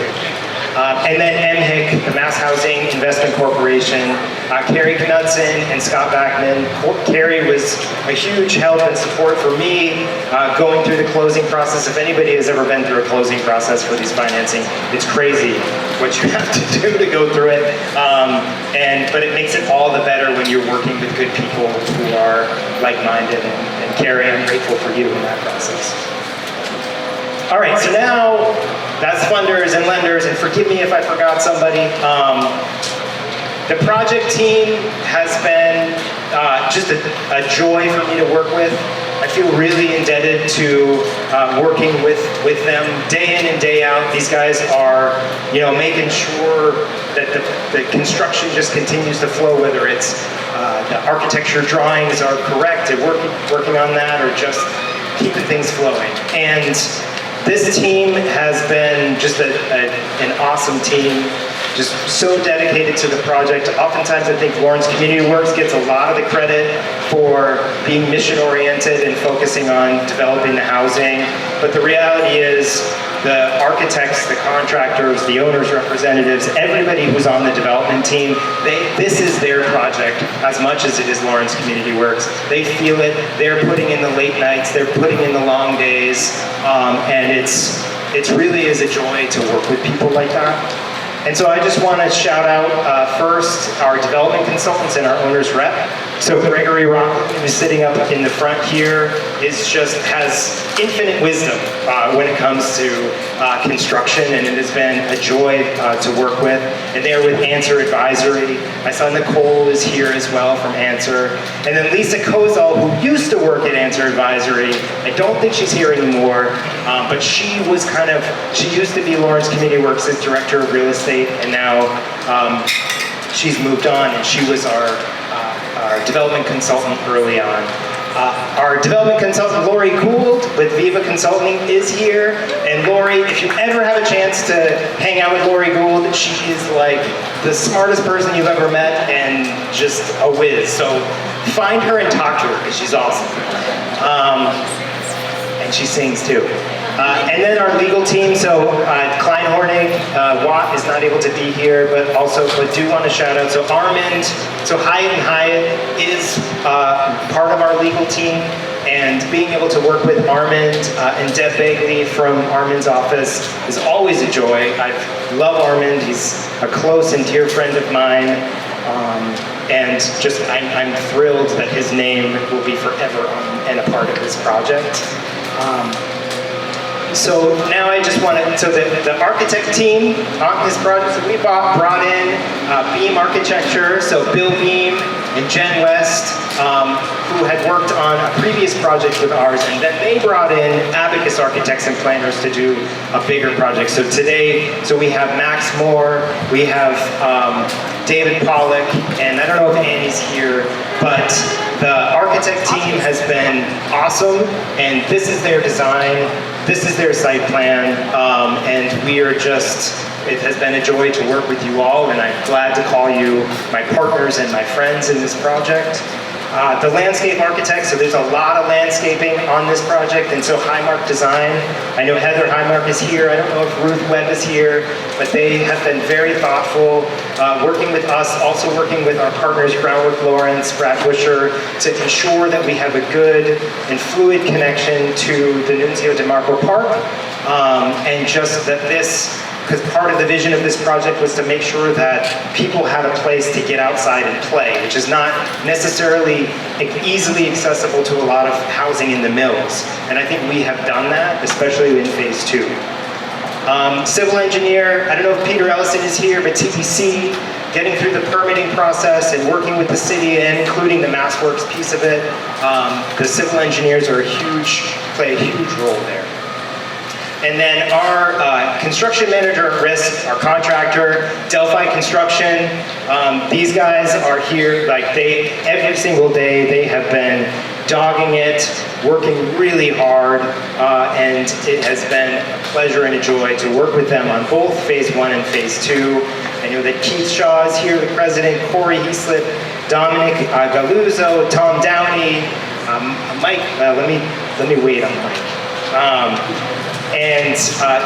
G: And then MHIC, the Mass Housing Investment Corporation, Carrie Knudsen and Scott Backman. Carrie was a huge help and support for me going through the closing process. If anybody has ever been through a closing process for these financing, it's crazy what you have to do to go through it. But it makes it all the better when you're working with good people who are like-minded. And Carrie, I'm grateful for you in that process. All right, so now that's funders and lenders, and forgive me if I forgot somebody. The project team has been just a joy for me to work with. I feel really indebted to working with them day in and day out. These guys are, making sure that the construction just continues to flow, whether it's the architecture drawings are correct and working on that, or just keeping things flowing. And this team has been just an awesome team, just so dedicated to the project. Oftentimes I think Lawrence Community Works gets a lot of the credit for being mission-oriented and focusing on developing the housing. But the reality is the architects, the contractors, the owners' representatives, everybody who's on the development team, this is their project as much as it is Lawrence Community Works. They feel it, they're putting in the late nights, they're putting in the long days, and it really is a joy to work with people like that. And so I just want to shout out first our development consultants and our owner's rep. So Gregory Rock, who's sitting up in the front here, has infinite wisdom when it comes to construction, and it has been a joy to work with. And they're with Answer Advisory. My son Nicole is here as well from Answer. And then Lisa Kozal, who used to work at Answer Advisory. I don't think she's here anymore, but she used to be Lawrence Community Works' director of real estate, and now she's moved on, and she was our development consultant early on. Our development consultant, Lori Gould, with Viva Consulting, is here. And Lori, if you ever have a chance to hang out with Lori Gould, she is like the smartest person you've ever met and just a whiz. So find her and talk to her, because she's awesome. And she sings too. And then our legal team, so Klein Hornig, Watt is not able to be here, but do want to shout out, so Armand, so Hyatt is part of our legal team, and being able to work with Armand and Deb Bagley from Armand's office is always a joy. I love Armand, he's a close and dear friend of mine, and just I'm thrilled that his name will be forever on and a part of this project. So now I just want to, so the architect team on this project, so we brought in Beam Architecture, so Bill Beam and Jen West, who had worked on a previous project with ours, and then they brought in Abacus Architects and Planners to do a bigger project. So today, we have Max Moore, we have David Pollock, and I don't know if Annie's here, but the architect team has been awesome, and this is their design, this is their site plan, and we are just, it has been a joy to work with you all, and I'm glad to call you my partners and my friends in this project. The landscape architect, so there's a lot of landscaping on this project, and so Highmark Design, I know Heather Highmark is here, I don't know if Ruth Webb is here, but they have been very thoughtful, working with us, also working with our partners, Groundwork Lawrence, Brad Busher, to ensure that we have a good and fluid connection to the Nunzio DeMarco Park, and just that this, because part of the vision of this project was to make sure that people had a place to get outside and play, which is not necessarily easily accessible to a lot of housing in the mills. And I think we have done that, especially in phase 2. Civil engineer, I don't know if Peter Ellison is here, but TPC, getting through the permitting process and working with the city and including the MassWorks piece of it. The civil engineers play a huge role there. And then our construction manager at risk, our contractor, Delphi Construction, these guys are here, like every single day they have been dogging it, working really hard, and it has been a pleasure and a joy to work with them on both Phase 1 and Phase 2. I know that Keith Shaw is here, the president, Corey Heaslip, Dominic Galuzzo, Tom Downey, Mike, let me wait on Mike. And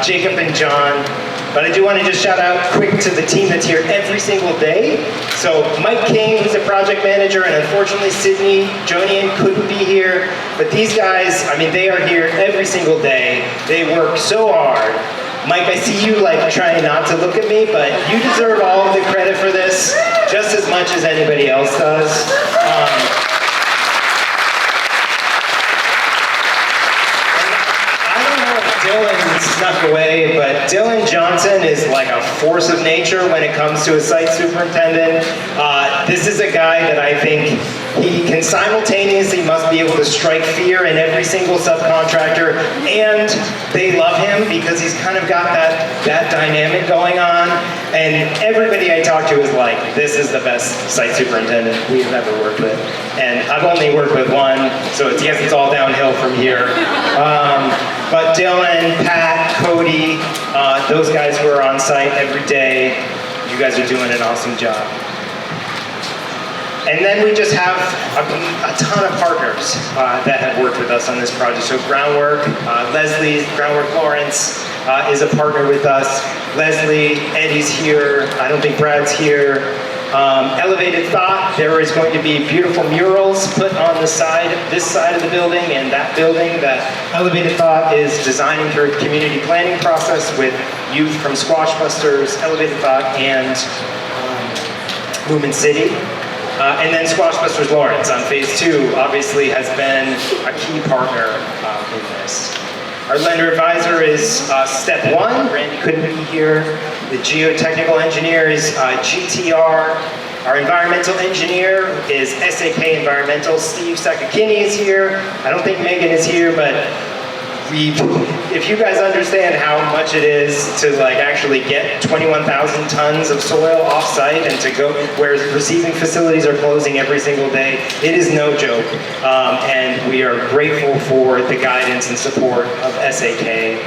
G: Jacob and John. But I do want to just shout out quick to the team that's here every single day. So Mike King, who's a project manager, and unfortunately Sydney Jonian couldn't be here. But these guys, I mean, they are here every single day. They work so hard. Mike, I see you like trying not to look at me, but you deserve all of the credit for this, just as much as anybody else does. Dylan snuck away, but Dylan Johnson is like a force of nature when it comes to a site superintendent. This is a guy that I think he can simultaneously must be able to strike fear in every single subcontractor, and they love him because he's kind of got that dynamic going on. And everybody I talk to is like, this is the best site superintendent we've ever worked with. And I've only worked with one, so it's all downhill from here. But Dylan, Pat, Cody, those guys who are on site every day, you guys are doing an awesome job. And then we just have a ton of partners that have worked with us on this project. So Groundwork, Leslie, Groundwork Lawrence is a partner with us. Leslie, Eddie's here. I don't think Brad's here. Elevated Thought, there is going to be beautiful murals put on the side, this side of the building and that building that Elevated Thought is designing through a community planning process with youth from Squash Busters, Elevated Thought, and Movement City. And then Squash Busters Lawrence on Phase 2 obviously has been a key partner in this. Our lender advisor is Step 1. Randy couldn't be here. The geotechnical engineer is GTR. Our environmental engineer is SAK Environmental. Steve Sakakini is here. I don't think Megan is here, but if you guys understand how much it is to like actually get 21,000 tons of soil off-site and to go where receiving facilities are closing every single day, it is no joke. And we are grateful for the guidance and support of SAK.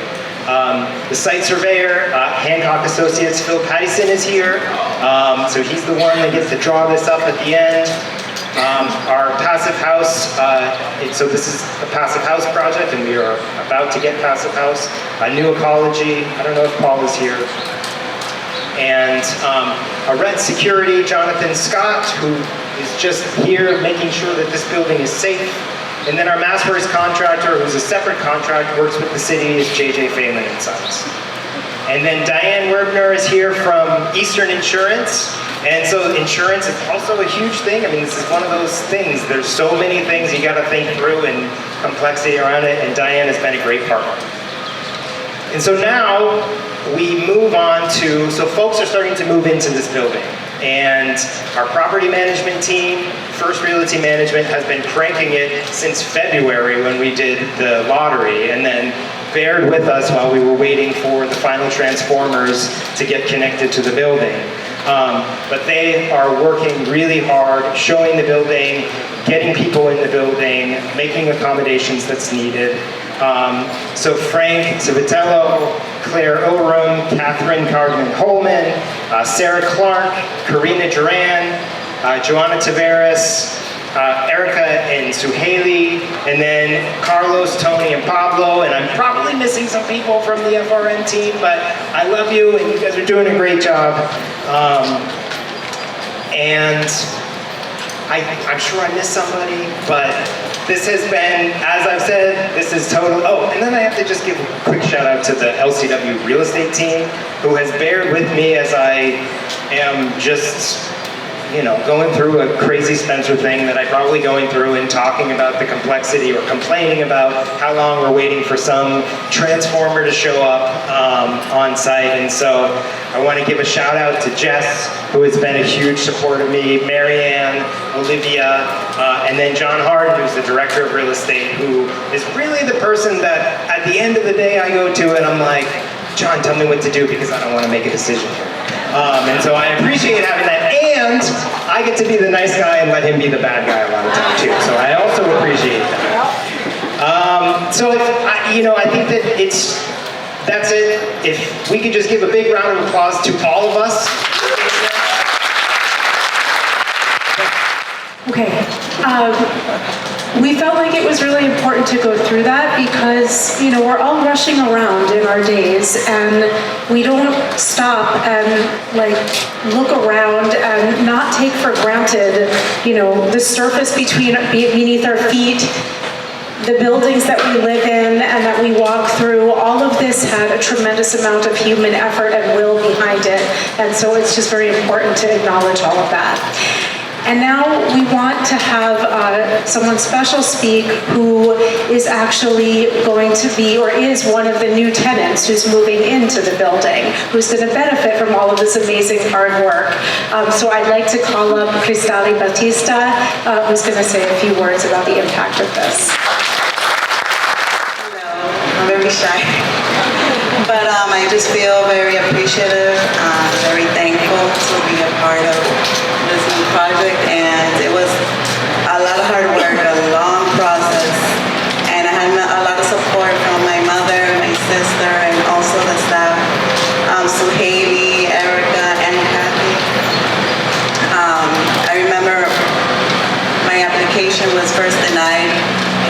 G: The site surveyor, Hancock Associates, Phil Pattison is here. So he's the one that gets to draw this up at the end. Our Passive House, so this is a Passive House project, and we are about to get Passive House. A New Ecology, I don't know if Paul is here. And a Red Security, Jonathan Scott, who is just here making sure that this building is safe. And then our MassWorks contractor, who's a separate contract, works with the city, is JJ Phelan and Sons. And then Diane Werbner is here from Eastern Insurance. And so insurance is also a huge thing. I mean, this is one of those things. There's so many things you got to think through and complexity around it, and Diane has been a great partner. And so now we move on to, so folks are starting to move into this building. And our property management team, First Realty Management, has been cranking it since February when we did the lottery, and then bared with us while we were waiting for the final transformers to get connected to the building. But they are working really hard, showing the building, getting people in the building, making accommodations that's needed. So Frank Civitello, Claire Oram, Catherine Cardman-Holman, Sarah Clark, Karina Duran, Joanna Tavares, Erica and Suhaili, and then Carlos, Tony, and Pablo. And I'm probably missing some people from the FRN team, but I love you, and you guys are doing a great job. And I'm sure I missed somebody, but this has been, as I've said, this is total. Oh, and then I have to just give a quick shout out to the LCW real estate team, who has bared with me as I am just, going through a crazy Spencer thing that I'm probably going through and talking about the complexity or complaining about how long we're waiting for some transformer to show up on site. And so I want to give a shout out to Jess, who has been a huge support of me, Marianne, Olivia, and then John Harden, who's the director of real estate, who is really the person that at the end of the day I go to and I'm like, John, tell me what to do because I don't want to make a decision here. And so I appreciate having that, and I get to be the nice guy and let him be the bad guy a lot of time too. So I also appreciate that. So if I think that that's it. If we could just give a big round of applause to all of us.
A: Okay. We felt like it was really important to go through that because, we're all rushing around in our days and we don't stop and look around and not take for granted, the surface beneath our feet, the buildings that we live in and that we walk through. All of this had a tremendous amount of human effort and will behind it. And so it's just very important to acknowledge all of that. And now we want to have someone special speak who is actually going to be, or is one of the new tenants who's moving into the building, who's going to benefit from all of this amazing hard work. So I'd like to call up Cristali Batista, who's going to say a few words about the impact of this.
H: Hello, I'm very shy. But I just feel very appreciative, very thankful to be a part of this new project, and it was a lot of hard work, a long process, and I had a lot of support from my mother, my sister, and also the staff, Suhaili, Erica, and Kathy. I remember my application was first denied,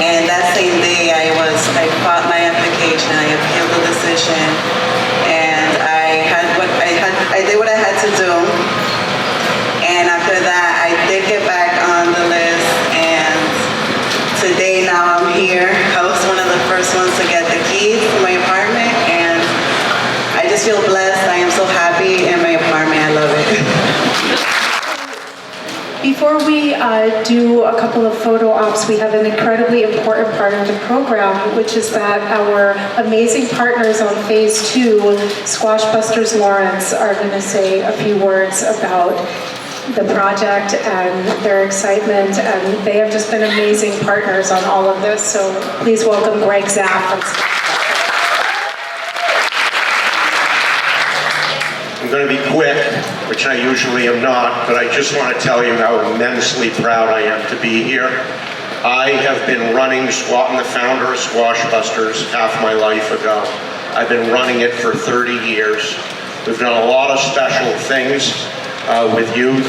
H: and that same day I fought my application, I appealed the decision, and I did what I had to do. And after that, I did get back on the list, and today now I'm here. I was one of the first ones to get the keys to my apartment, and I just feel blessed. I am so happy in my apartment. I love it.
A: Before we do a couple of photo ops, we have an incredibly important part of the program, which is that our amazing partners on Phase 2, Squash Busters Lawrence, are going to say a few words about the project and their excitement, and they have just been amazing partners on all of this. So please welcome Greg Zapp from Squash.
I: I'm going to be quick, which I usually am not, but I just want to tell you how immensely proud I am to be here. I have been running I'm the founder of Squash Busters half my life ago. I've been running it for 30 years. We've done a lot of special things with youth.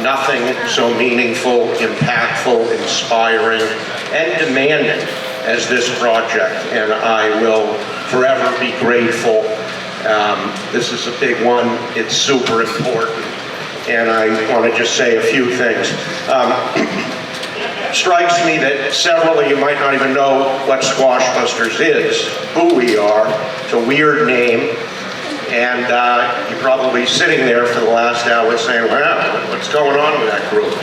I: Nothing so meaningful, impactful, inspiring, and demanding as this project, and I will forever be grateful. This is a big one. It's super important, and I want to just say a few things. Strikes me that several of you might not even know what Squash Busters is, who we are. It's a weird name, and you're probably sitting there for the last hour saying, wow, what's going on with that group?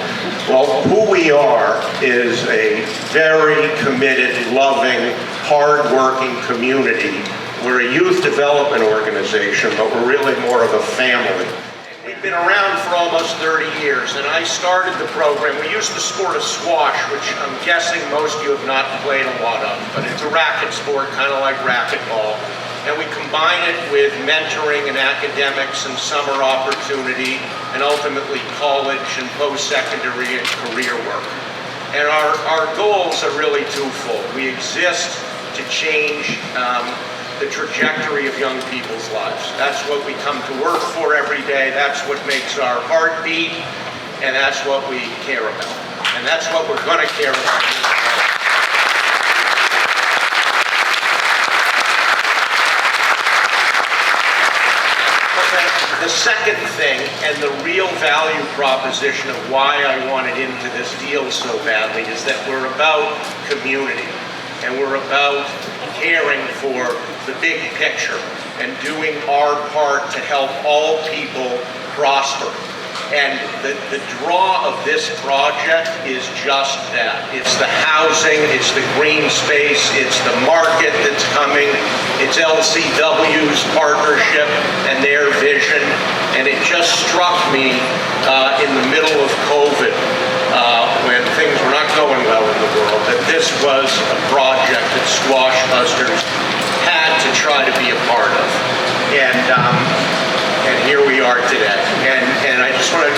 I: Well, who we are is a very committed, loving, hard-working community. We're a youth development organization, but we're really more of a family. We've been around for almost 30 years, and I started the program. We used the sport of squash, which I'm guessing most of you have not played a lot of, but it's a racket sport, kind of like racquetball. And we combine it with mentoring and academics and summer opportunity, and ultimately college and post-secondary and career work. And our goals are really twofold. We exist to change the trajectory of young people's lives. That's what we come to work for every day. That's what makes our heart beat, and that's what we care about. And that's what we're going to care about. The second thing, and the real value proposition of why I wanted into this deal so badly, is that we're about community, and we're about caring for the big picture and doing our part to help all people prosper. And the draw of this project is just that. It's the housing, it's the green space, it's the market that's coming, It's LCW's partnership and their vision, and it just struck me in the middle of COVID, when things were not going well in the world, that this was a project that Squash Busters had to try to be a part of. And here we are today. And I just want to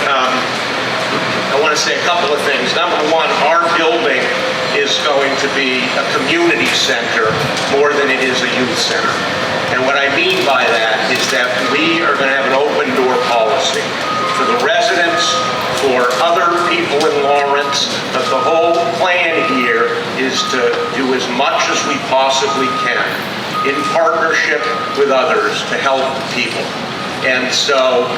I: I want to say a couple of things. Number one, our building is going to be a community center more than it is a youth center. And what I mean by that is that we are going to have an open door policy for the residents, for other people in Lawrence, but the whole plan here is to do as much as we possibly can in partnership with others to help people. And so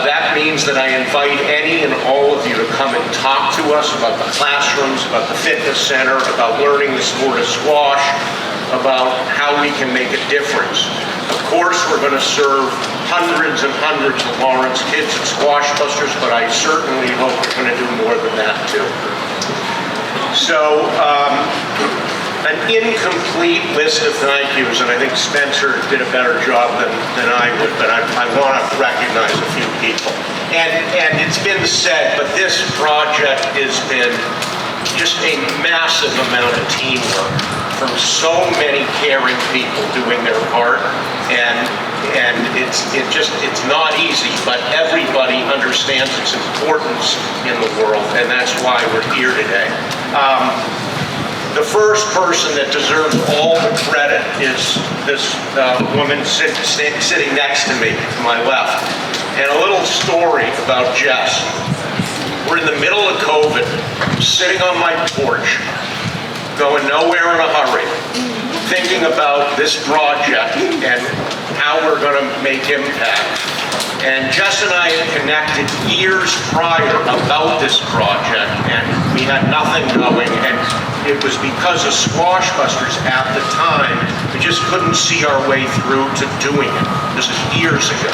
I: that means that I invite any and all of you to come and talk to us about the classrooms, about the fitness center, about learning the sport of squash, about how we can make a difference. Of course, we're going to serve hundreds and hundreds of Lawrence kids at Squash Busters, but I certainly hope we're going to do more than that too. So, an incomplete list of thank yous, and I think Spencer did a better job than I would, but I want to recognize a few people. And it's been said, but this project has been just a massive amount of teamwork from so many caring people doing their part, and it's not easy, but everybody understands its importance in the world, and that's why we're here today. The first person that deserves all the credit is this woman sitting next to me, to my left. And a little story about Jess. We're in the middle of COVID, sitting on my porch, going nowhere in a hurry, thinking about this project and how we're going to make impact. And Jess and I had connected years prior about this project, and we had nothing going, and it was because of Squash Busters at the time. We just couldn't see our way through to doing it. This is years ago.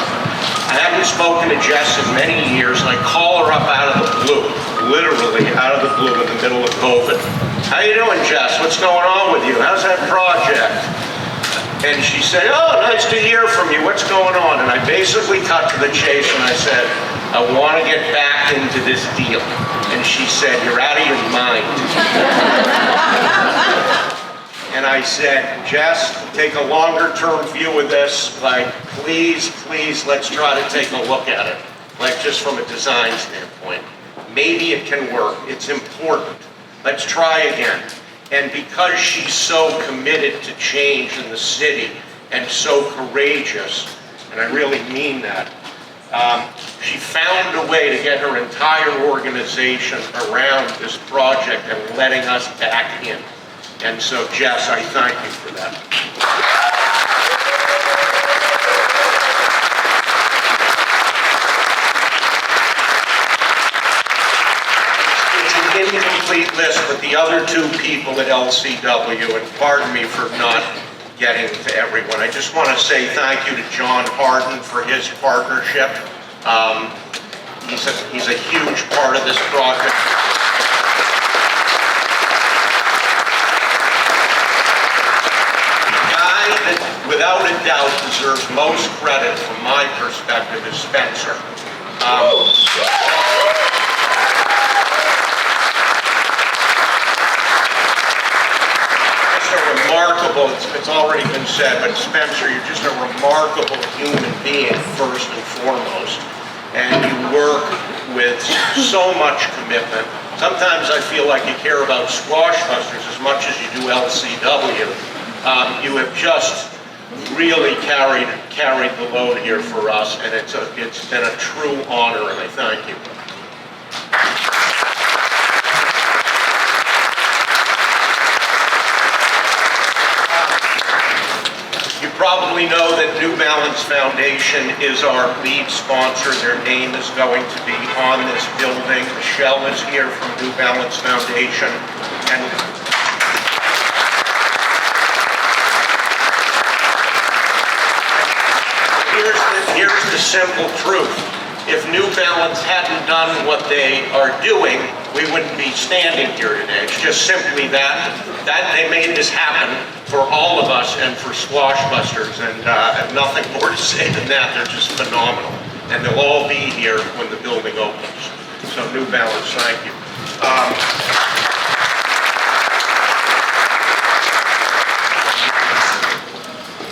I: I hadn't spoken to Jess in many years, and I call her up out of the blue, literally out of the blue in the middle of COVID. How you doing, Jess? What's going on with you? How's that project? And she said, oh, nice to hear from you. What's going on? And I basically cut to the chase and I said, I want to get back into this deal. And she said, you're out of your mind. And I said, Jess, take a longer term view of this. Like, please, let's try to take a look at it. Like, just from a design standpoint. Maybe it can work. It's important. Let's try again. And because she's so committed to change in the city and so courageous, and I really mean that, she found a way to get her entire organization around this project and letting us back in. And so, Jess, I thank you for that. Incomplete list, but the other two people at LCW, and pardon me for not getting to everyone. I just want to say thank you to John Harden for his partnership. He's a huge part of this project. The guy that, without a doubt, deserves most credit from my perspective is Spencer. Remarkable, it's already been said, but Spencer, you're just a remarkable human being first and foremost, and you work with so much commitment. Sometimes I feel like you care about Squash Busters as much as you do LCW. You have just really carried the load here for us, and it's been a true honor, and I thank you. You probably know that New Balance Foundation is our lead sponsor. Their name is going to be on this building. Michelle is here from New Balance Foundation. And here's the simple truth. If New Balance hadn't done what they are doing, we wouldn't be standing here today. It's just simply that they made this happen for all of us and for Squash Busters, and I have nothing more to say than that. They're just phenomenal, and they'll all be here when the building opens. So New Balance, thank you.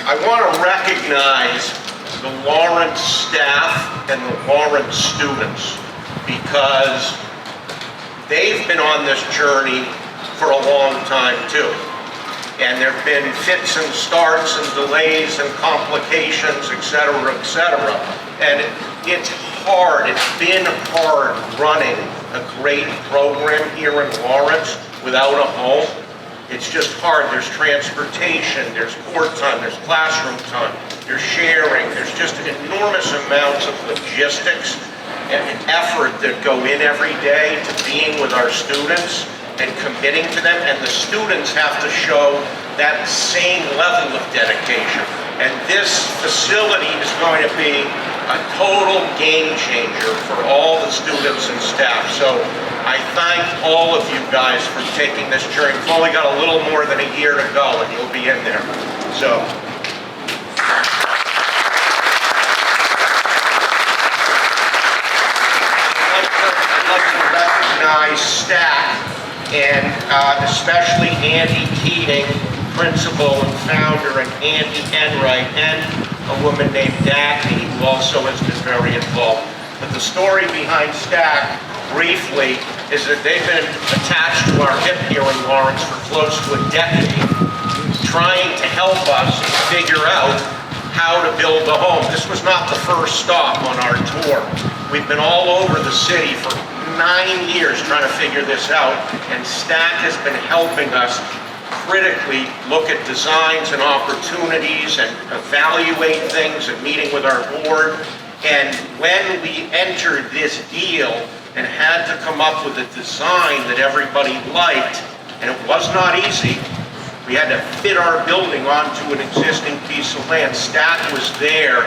I: I want to recognize the Lawrence staff and the Lawrence students, because they've been on this journey for a long time too. And there have been fits and starts and delays and complications, et cetera, et cetera. And it's hard, it's been hard running a great program here in Lawrence without a home. It's just hard. There's transportation, there's court time, there's classroom time, there's sharing, there's just enormous amounts of logistics and effort that go in every day to being with our students and committing to them, and the students have to show that same level of dedication. And this facility is going to be a total game changer for all the students and staff. So I thank all of you guys for taking this journey. We've only got a little more than a year to go, and you'll be in there. So. I'd like to recognize staff, and especially Andy Keating, principal and founder, and Andy Enright, and a woman named Dagny, who also has been very involved. But the story behind Stack, briefly, is that they've been attached to our hip here in Lawrence for close to a decade, trying to help us figure out how to build a home. This was not the first stop on our tour. We've been all over the city for 9 years trying to figure this out, and Stack has been helping us critically look at designs and opportunities and evaluate things and meeting with our board. And when we entered this deal and had to come up with a design that everybody liked, and it was not easy, we had to fit our building onto an existing piece of land. Stack was there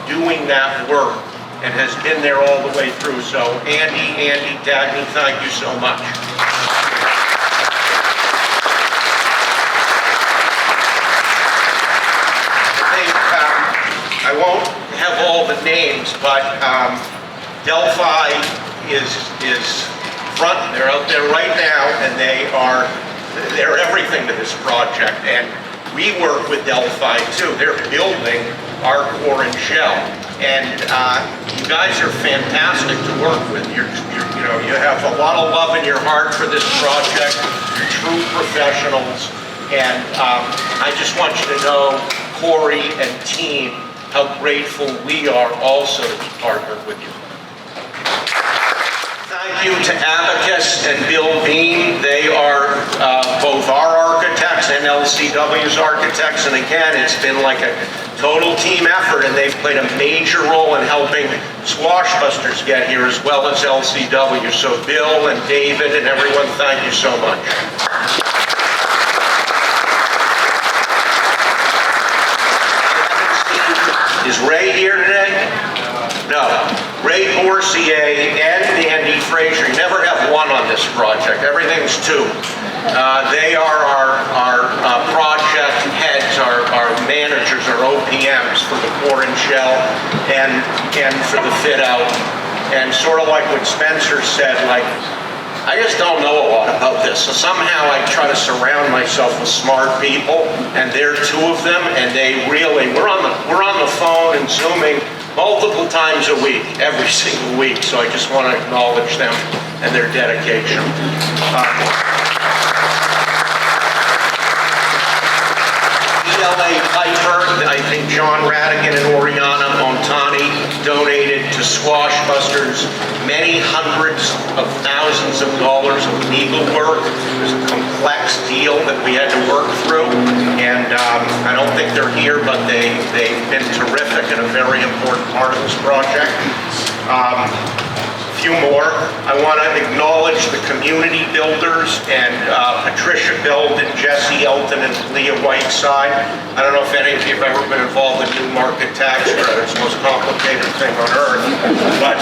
I: doing that work and has been there all the way through. So Andy, Dagny, thank you so much. I won't have all the names, but Delphi is front. They're out there right now, and they're everything to this project. And we work with Delphi too. They're building our core and shell, and you guys are fantastic to work with. You have a lot of love in your heart for this project. You're true professionals, and I just want you to know, Corey and team, how grateful we are also to be partnered with you. Thank you to Abacus and Bill Bean. They are both our architects and LCW's architects, and again, it's been like a total team effort, and they've played a major role in helping Squash Busters get here as well as LCW. So Bill and David and everyone, thank you so much. Is Ray here today? No. Ray Borsier and Andy Frazier. You never have one on this project. Everything's two. They are our project heads, our managers, our OPMs for the core and shell and for the fit out. And sort of like what Spencer said, like, I just don't know a lot about this. So somehow I try to surround myself with smart people, and there are two of them, and they really, we're on the phone and Zooming multiple times a week, every single week. So I just want to acknowledge them and their dedication. ELA Piper, I think John Radigan and Oriana Montani donated to Squash Busters many hundreds of thousands of dollars of legal work. It was a complex deal that we had to work through, and I don't think they're here, but they've been terrific and a very important part of this project. Few more. I want to acknowledge the community builders and Patricia Beld and Jesse Elton and Leah Whiteside. I don't know if any of you have ever been involved in New Market tax credits, the most complicated thing on earth, but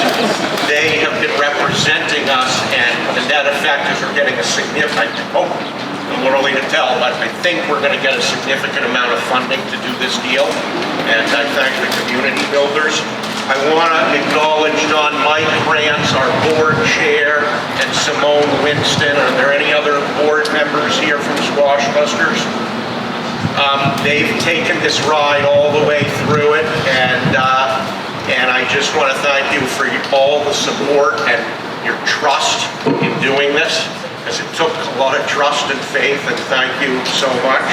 I: they have been representing us, and the net effect is we're getting a significant, little early to tell, but I think we're going to get a significant amount of funding to do this deal, and I thank the community builders. I want to acknowledge Don Mike Krantz, our board chair, and Simone Winston. Are there any other board members here from Squash Busters? They've taken this ride all the way through it, and I just want to thank you for all the support and your trust in doing this, because it took a lot of trust and faith, and thank you so much.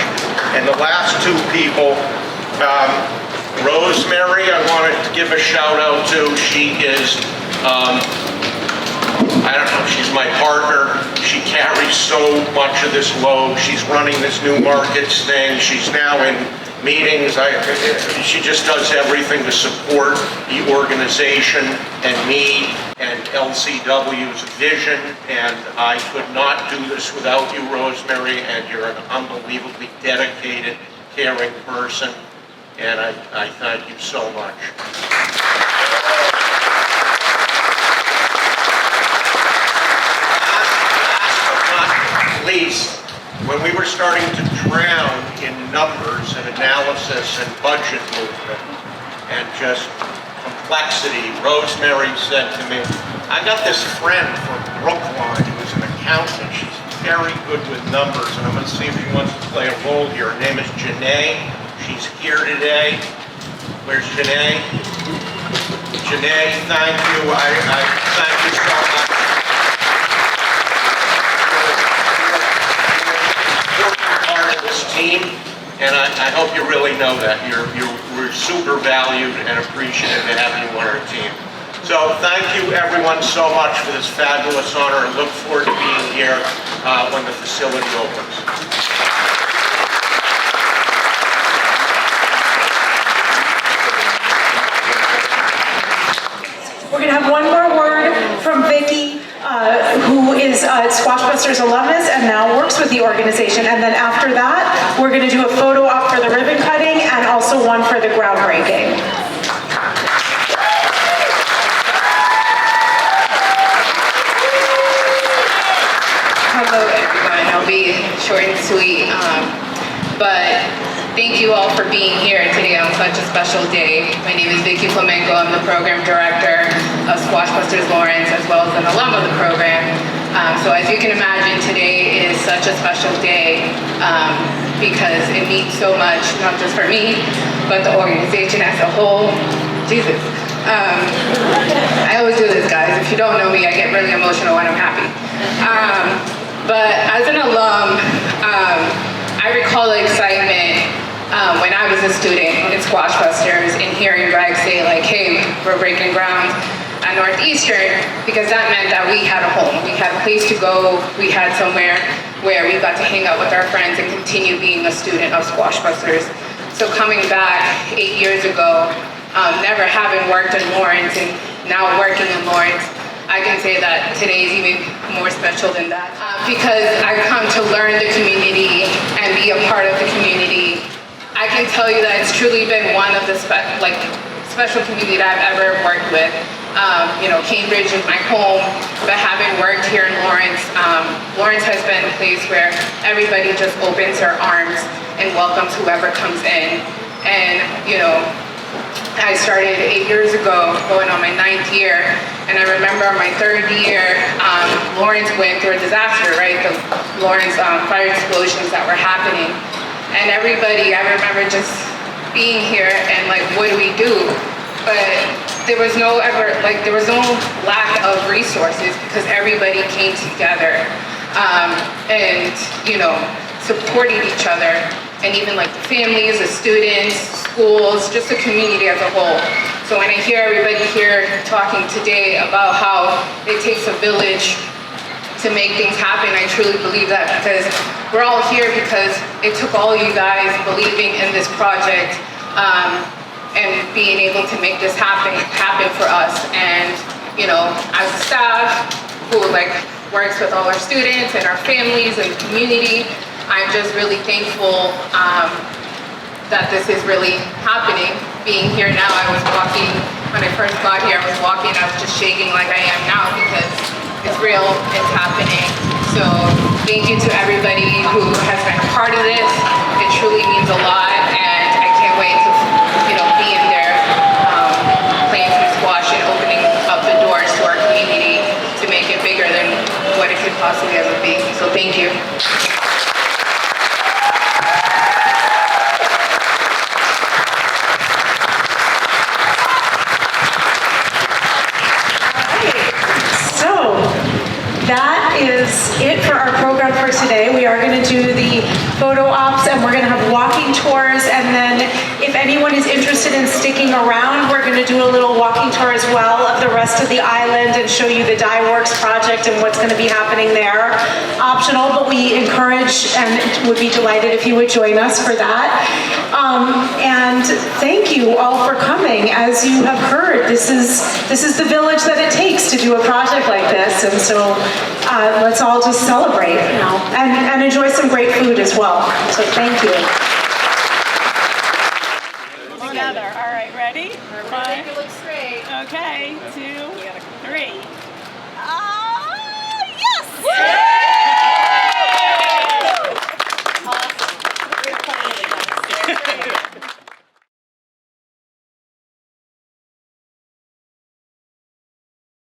I: And the last two people, Rosemary, I wanted to give a shout out to. She is, I don't know, she's my partner. She carries so much of this load. She's running this new markets thing. She's now in meetings. She just does everything to support the organization and me and LCW's vision. And I could not do this without you, Rosemary, and you're an unbelievably dedicated, caring person. And I thank you so much. Last but not least, when we were starting to drown in numbers and analysis and budget movement and just complexity, Rosemary said to me, I got this friend from Brookline who's an accountant. She's very good with numbers, and I'm going to see if she wants to play a role here. Her name is Janae. She's here today. Where's Janae? Janae, thank you. I thank you so much. You're an important part of this team, and I hope you really know that. We're super valued and appreciative to have you on our team. So thank you everyone so much for this fabulous honor, and look forward to being here when the facility opens.
A: We're going to have one more word from Vicki, who is a Squash Busters alumnus and now works with the organization. And then after that, we're going to do a photo op for the ribbon cutting and also one for the groundbreaking.
J: Hello everyone, I'll be short and sweet, but thank you all for being here today on such a special day. My name is Vicki Flamenco. I'm the program director of Squash Busters Lawrence, as well as an alum of the program. So as you can imagine, today is such a special day because it means so much, not just for me, but the organization as a whole. Jesus. I always do this, guys. If you don't know me, I get really emotional when I'm happy. But as an alum, I recall the excitement when I was a student in Squash Busters and hearing Greg say like, hey, we're breaking ground at Northeastern, because that meant that we had a home. We had a place to go. We had somewhere where we got to hang out with our friends and continue being a student of Squash Busters. So coming back 8 years ago, never having worked in Lawrence and now working in Lawrence, I can say that today is even more special than that. Because I've come to learn the community and be a part of the community. I can tell you that it's truly been one of the special community that I've ever worked with. Cambridge is my home, but having worked here in Lawrence, Lawrence has been a place where everybody just opens their arms and welcomes whoever comes in. And, I started 8 years ago, going on my 9th year, and I remember my 3rd year, Lawrence went through a disaster, right? The Lawrence fire explosions that were happening. And everybody, I remember just being here and like, what do we do? But there was no lack of resources because everybody came together and, supported each other. And even like the families, the students, schools, just the community as a whole. So when I hear everybody here talking today about how it takes a village to make things happen, I truly believe that, because we're all here because it took all you guys believing in this project and being able to make this happen for us. And as a staff who works with all our students and our families and the community, I'm just really thankful that this is really happening. Being here now, I was walking, when I first got here, I was just shaking like I am now because it's real, it's happening. So thank you to everybody who has been a part of this. It truly means a lot, and I can't wait to, be in there playing some squash and opening up the doors to our community to make it bigger than what it could possibly ever be. So thank you.
A: So that is it for our program for today. We are going to do the photo ops and we're going to have walking tours, and then if anyone is interested in sticking around, we're going to do a little walking tour as well of the rest of the island and show you the Dye Works project and what's going to be happening there. Optional, but we encourage and would be delighted if you would join us for that. And thank you all for coming. As you have heard, this is the village that it takes to do a project like this, and so let's all just celebrate, and enjoy some great food as well. So thank you.
K: Together. All right, ready?
J: Everybody look straight.
K: Okay, 2, 3. Yes!
J: Awesome.